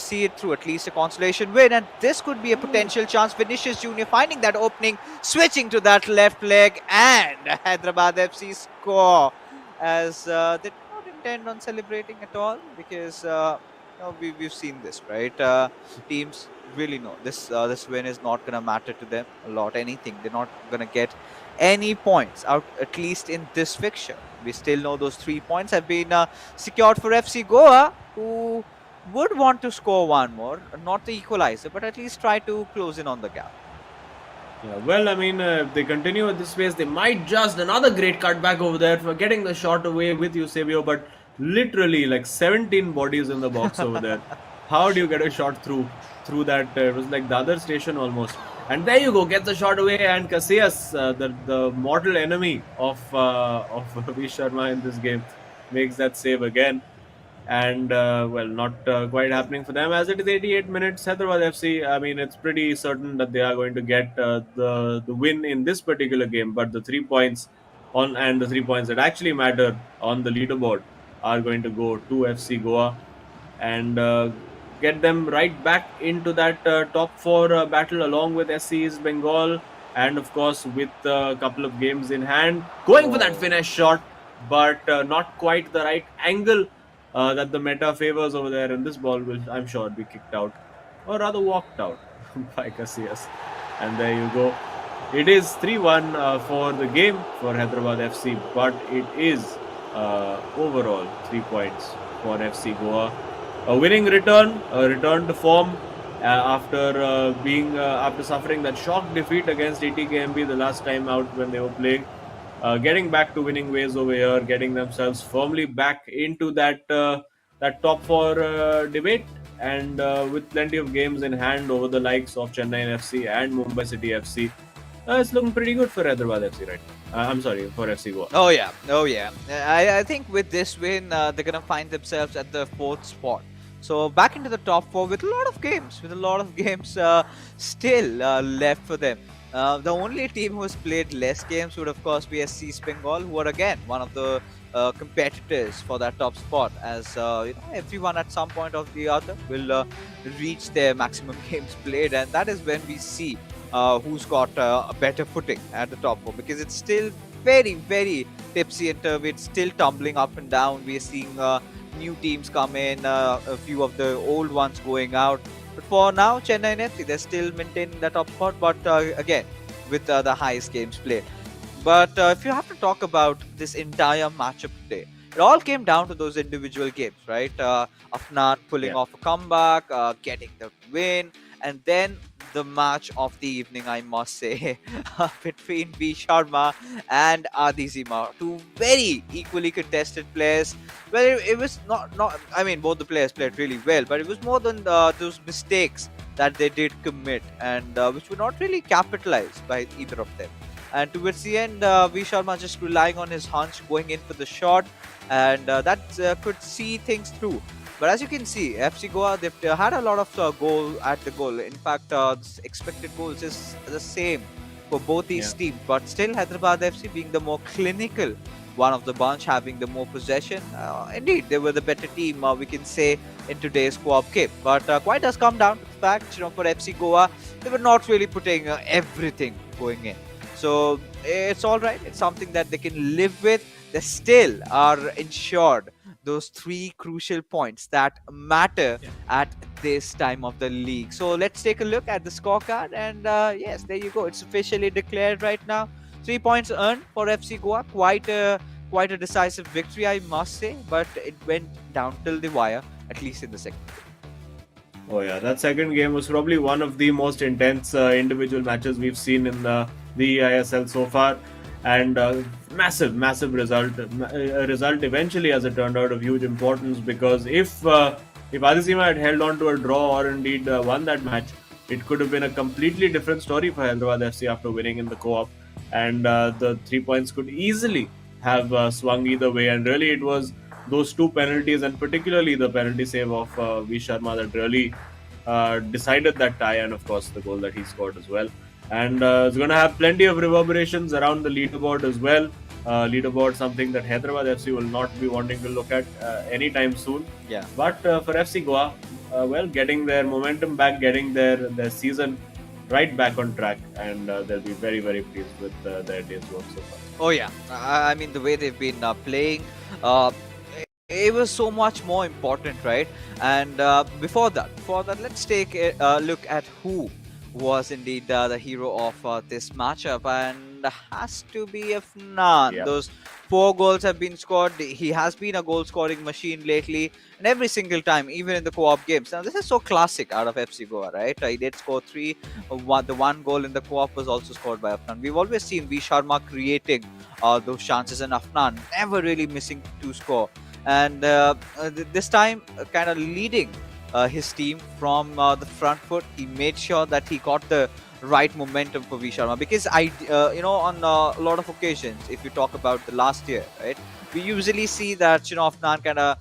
see it through, at least a consolation win. And this could be a potential chance. Vinicius Junior finding that opening, switching to that left leg, and Hyderabad FC score, as they did not intend on celebrating at all, because we've seen this, right? Teams really know this win is not going to matter to them a lot, anything. They're not going to get any points out, at least in this fixture. We still know those 3 points have been secured for FC Goa, who would want to score one more, not the equalizer, but at least try to close in on the gap. Yeah, well, I mean, if they continue at this pace, they might just another great cutback over there for getting the shot away with Eusebio, but literally like 17 bodies in the box over there. How do you get a shot through that? It was like the other station almost. And there you go, gets the shot away, and Casillas, the mortal enemy of Ravi Sharma in this game, makes that save again. And well, not quite happening for them, as it is 88 minutes. Hyderabad FC, I mean, it's pretty certain that they are going to get the win in this particular game, but the 3 points the 3 points that actually matter on the leaderboard are going to go to FC Goa and get them right back into that top four battle along with SC East Bengal, and of course with a couple of games in hand, going for that finesse shot, but not quite the right angle that the meta favors over there, and this ball will, I'm sure, be kicked out, or rather walked out by Casillas. And there you go. It is 3-1 for the game for Hyderabad FC, but it is overall 3 points for FC Goa. A winning return, a return to form after suffering that shock defeat against ATKMB the last time out when they were playing. Getting back to winning ways over here, getting themselves firmly back into that top four debate, and with plenty of games in hand over the likes of Chennai FC and Mumbai City FC. It's looking pretty good for Hyderabad FC right now. I'm sorry, for FC Goa. Oh yeah. I think with this win, they're gonna find themselves at the 4th spot. So back into the top 4 with a lot of games, still left for them. The only team who has played less games would of course be SC East Bengal, who are again one of the competitors for that top spot, as everyone at some point or the other will reach their maximum games played, and that is when we see who's got a better footing at the top 4, because it's still very, very tipsy and turvy. It's still tumbling up and down. We're seeing new teams come in, a few of the old ones going out. But for now, Chennai and FC, they're still maintaining the top spot. But again, with the highest games played. But if you have to talk about this entire matchup today, it all came down to those individual games, right? Afnan pulling Yeah. off a comeback, getting the win, and then the match of the evening, I must say, between V Sharma and Adi Zima, two very equally contested players. Well, it was not. I mean, both the players played really well, but it was more than those mistakes that they did commit, and which were not really capitalized by either of them. And towards the end, V Sharma just relying on his hunch, going in for the shot, and that could see things through. But as you can see, FC Goa, they've had a lot of goal at the goal. In fact, expected goals is the same for both these Yeah. teams. But still, Hyderabad FC being the more clinical one of the bunch, having the more possession. Indeed, they were the better team, we can say, in today's co-op game. But quite does come down to the fact, for FC Goa, they were not really putting everything going in. So it's all right. It's something that they can live with. They still are ensured those three crucial points that matter at this time of the league. So let's take a look at the scorecard. And yes, there you go. It's officially declared right now. 3 points earned for FC Goa. Quite a decisive victory, I must say. But it went down till the wire, at least in the second. Oh yeah, that second game was probably one of the most intense individual matches we've seen in the eISL so far, and massive result. A result eventually, as it turned out, of huge importance, because if Adesima had held on to a draw or indeed won that match, it could have been a completely different story for Hyderabad FC after winning in the co-op, and the 3 points could easily have swung either way. And really, it was those two penalties, and particularly the penalty save of V Sharma, that really decided that tie, and of course the goal that he scored as well. And it's going to have plenty of reverberations around the leaderboard as well. Leaderboard, something that Hyderabad FC will not be wanting to look at anytime soon. Yeah. But for FC Goa, well, getting their momentum back, getting their season right back on track, and they'll be very pleased with their day's work so far. Oh yeah, I mean the way they've been playing, it was so much more important, right? And before that, let's take a look at who was indeed the hero of this matchup, and has to be Afnan. Yeah. Those 4 goals have been scored. He has been a goal-scoring machine lately, and every single time, even in the co-op games. Now this is so classic out of FC Goa, right? He did score 3. The one goal in the co-op was also scored by Afnan. We've always seen V Sharma creating those chances, and Afnan never really missing to score. And this time, kind of leading his team from the front foot. He made sure that he got the right momentum for V Sharma, because on a lot of occasions, if you talk about the last year, right, we usually see that Afnan kind of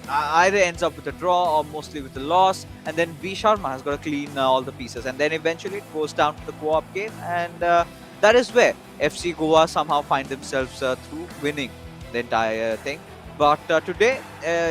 either ends up with a draw or mostly with a loss, and then V Sharma has got to clean all the pieces, and then eventually it goes down to the co-op game, and that is where FC Goa somehow find themselves through winning the entire thing. But today,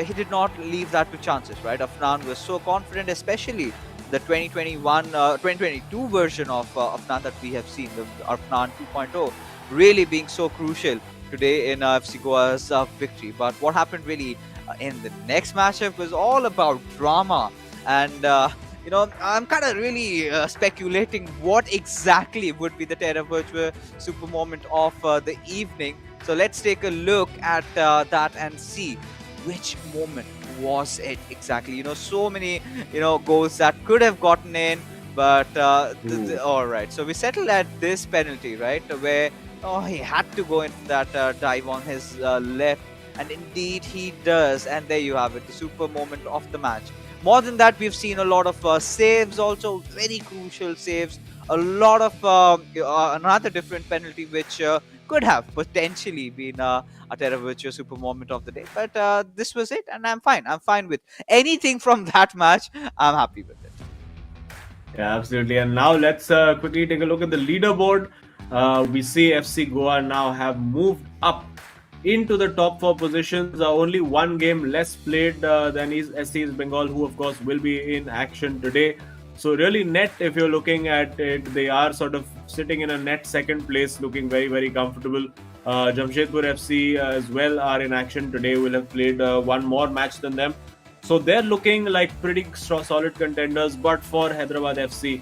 he did not leave that to chances, right? Afnan was so confident, especially the 2022 version of Afnan that we have seen, the Afnan 2.0, really being so crucial today in FC Goa's victory. But what happened really in the next matchup was all about drama. And, I'm kind of really speculating what exactly would be the Terra Virtua super moment of the evening. So let's take a look at that and see which moment was it exactly. So many, goals that could have gotten in, but all right. So we settled at this penalty, right, where he had to go into that dive on his left, and indeed he does. And there you have it, the super moment of the match. More than that, we've seen a lot of saves, also very crucial saves. A lot of another different penalty which could have potentially been a Terra Virtua super moment of the day. But this was it, and I'm fine. I'm fine with anything from that match. I'm happy with it. Yeah, absolutely. And now let's quickly take a look at the leaderboard. We see FC Goa now have moved up into the top 4 positions. Only 1 game less played than SC East Bengal, who of course will be in action today. So really net, if you're looking at it, they are sort of sitting in a net second place, looking very comfortable. Jamshedpur FC as well are in action today, will have played 1 more match than them. So they're looking like pretty solid contenders. But for Hyderabad FC,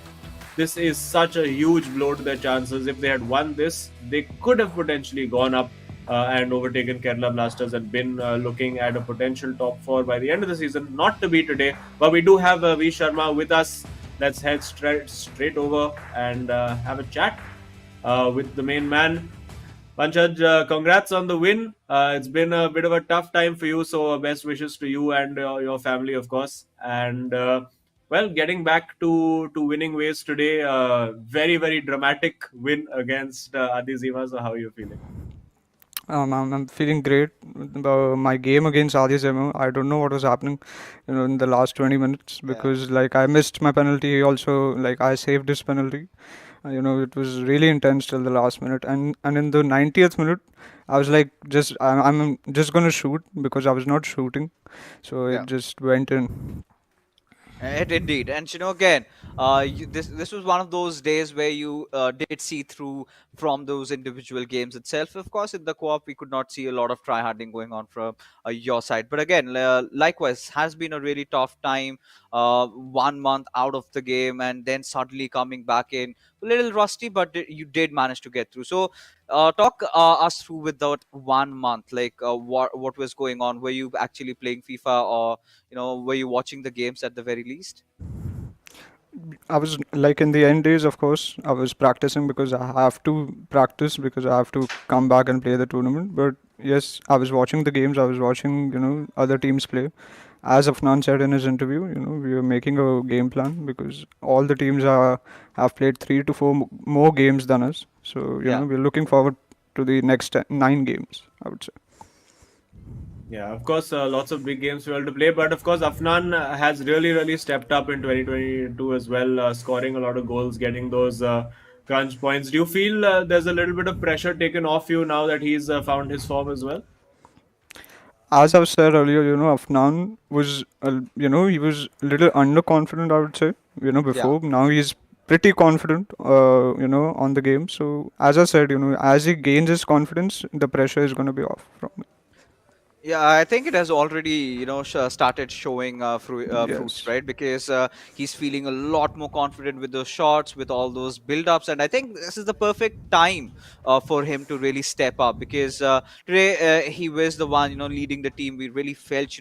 this is such a huge blow to their chances. If they had won this, they could have potentially gone up and overtaken Kerala Blasters and been looking at a potential top four by the end of the season. Not to be today, but we do have V Sharma with us. Let's head straight over and have a chat with the main man. Panchaj, congrats on the win. It's been a bit of a tough time for you, so best wishes to you and your family, of course. And well, getting back to winning ways today, very very dramatic win against Adi Zima. So how are you feeling? I'm feeling great. My game against Adi Zemo, I don't know what was happening, in the last 20 minutes Yeah. because like I missed my penalty. He also like I saved his penalty. It was really intense till the last minute, and in the 90th minute, I was like, I'm just gonna shoot because I was not shooting, so Yeah. it just went in. It indeed, and again, this was one of those days where you did see through from those individual games itself. Of course, in the co-op, we could not see a lot of try-harding going on from your side. But again, likewise, has been a really tough time. 1 month out of the game, and then suddenly coming back in a little rusty, but you did manage to get through. So, talk us through with that 1 month. Like, what was going on? Were you actually playing FIFA, or were you watching the games at the very least? I was like in the end days, of course, I was practicing because I have to practice because I have to come back and play the tournament. But yes, I was watching the games, I was watching, other teams play. As Afnan said in his interview, we were making a game plan because all the teams have played 3 to 4 more games than us. So, Yeah. we're looking forward to the next 9 games, I would say. Yeah, of course, lots of big games for all to play, but of course, Afnan has really, really stepped up in 2022 as well, scoring a lot of goals, getting those crunch points. Do you feel there's a little bit of pressure taken off you now that he's found his form as well? As I've said earlier, Afnan was, he was a little underconfident, I would say, Yeah. before. Now he's pretty confident, on the game. So, as I said, as he gains his confidence, the pressure is going to be off from him. Yeah, I think it has already, started showing fruits, Yes. right? Because he's feeling a lot more confident with those shots, with all those build-ups, and I think this is the perfect time for him to really step up. Because today he was the one, leading the team. We really felt,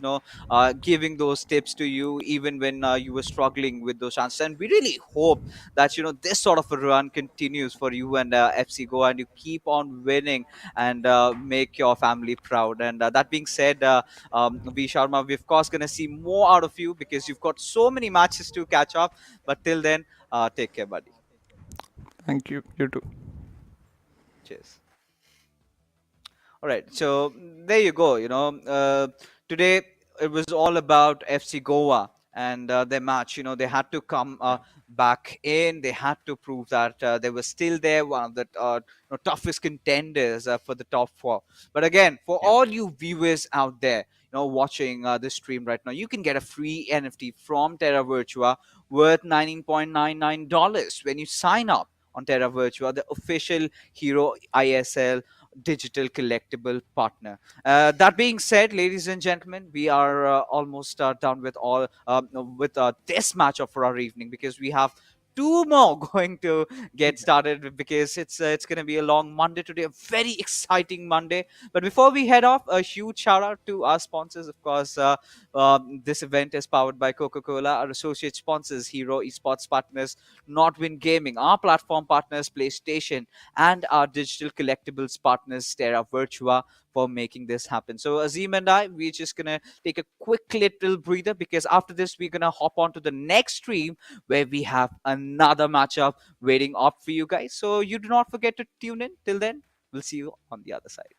giving those tips to you even when you were struggling with those chances, and we really hope that this sort of a run continues for you and FC Goa, and you keep on winning and make your family proud. And that being said, V Sharma, we're of course going to see more out of you because you've got so many matches to catch up. But till then, take care, buddy. Thank you. You too. Cheers. All right, so there you go. Today it was all about FC Goa and their match. They had to come back in. They had to prove that they were still there, one of the toughest contenders for the top four. But again, for Yeah. all you viewers out there, watching this stream right now, you can get a free NFT from Terra Virtua worth $19.99 when you sign up on Terra Virtua, the official Hero ISL digital collectible partner. That being said, ladies and gentlemen, we are almost done with all with this matchup for our evening because we have two more going to get started because it's going to be a long Monday today, a very exciting Monday. But before we head off, a huge shout out to our sponsors, of course. This event is powered by Coca-Cola. Our associate sponsors, Hero Esports partners, Nordwind Gaming, our platform partners, PlayStation, and our digital collectibles partners, Terra Virtua, for making this happen. So Azim and I, we're just gonna take a quick little breather because after this, we're gonna hop on to the next stream where we have another matchup waiting up for you guys. So you do not forget to tune in. Till then, we'll see you on the other side.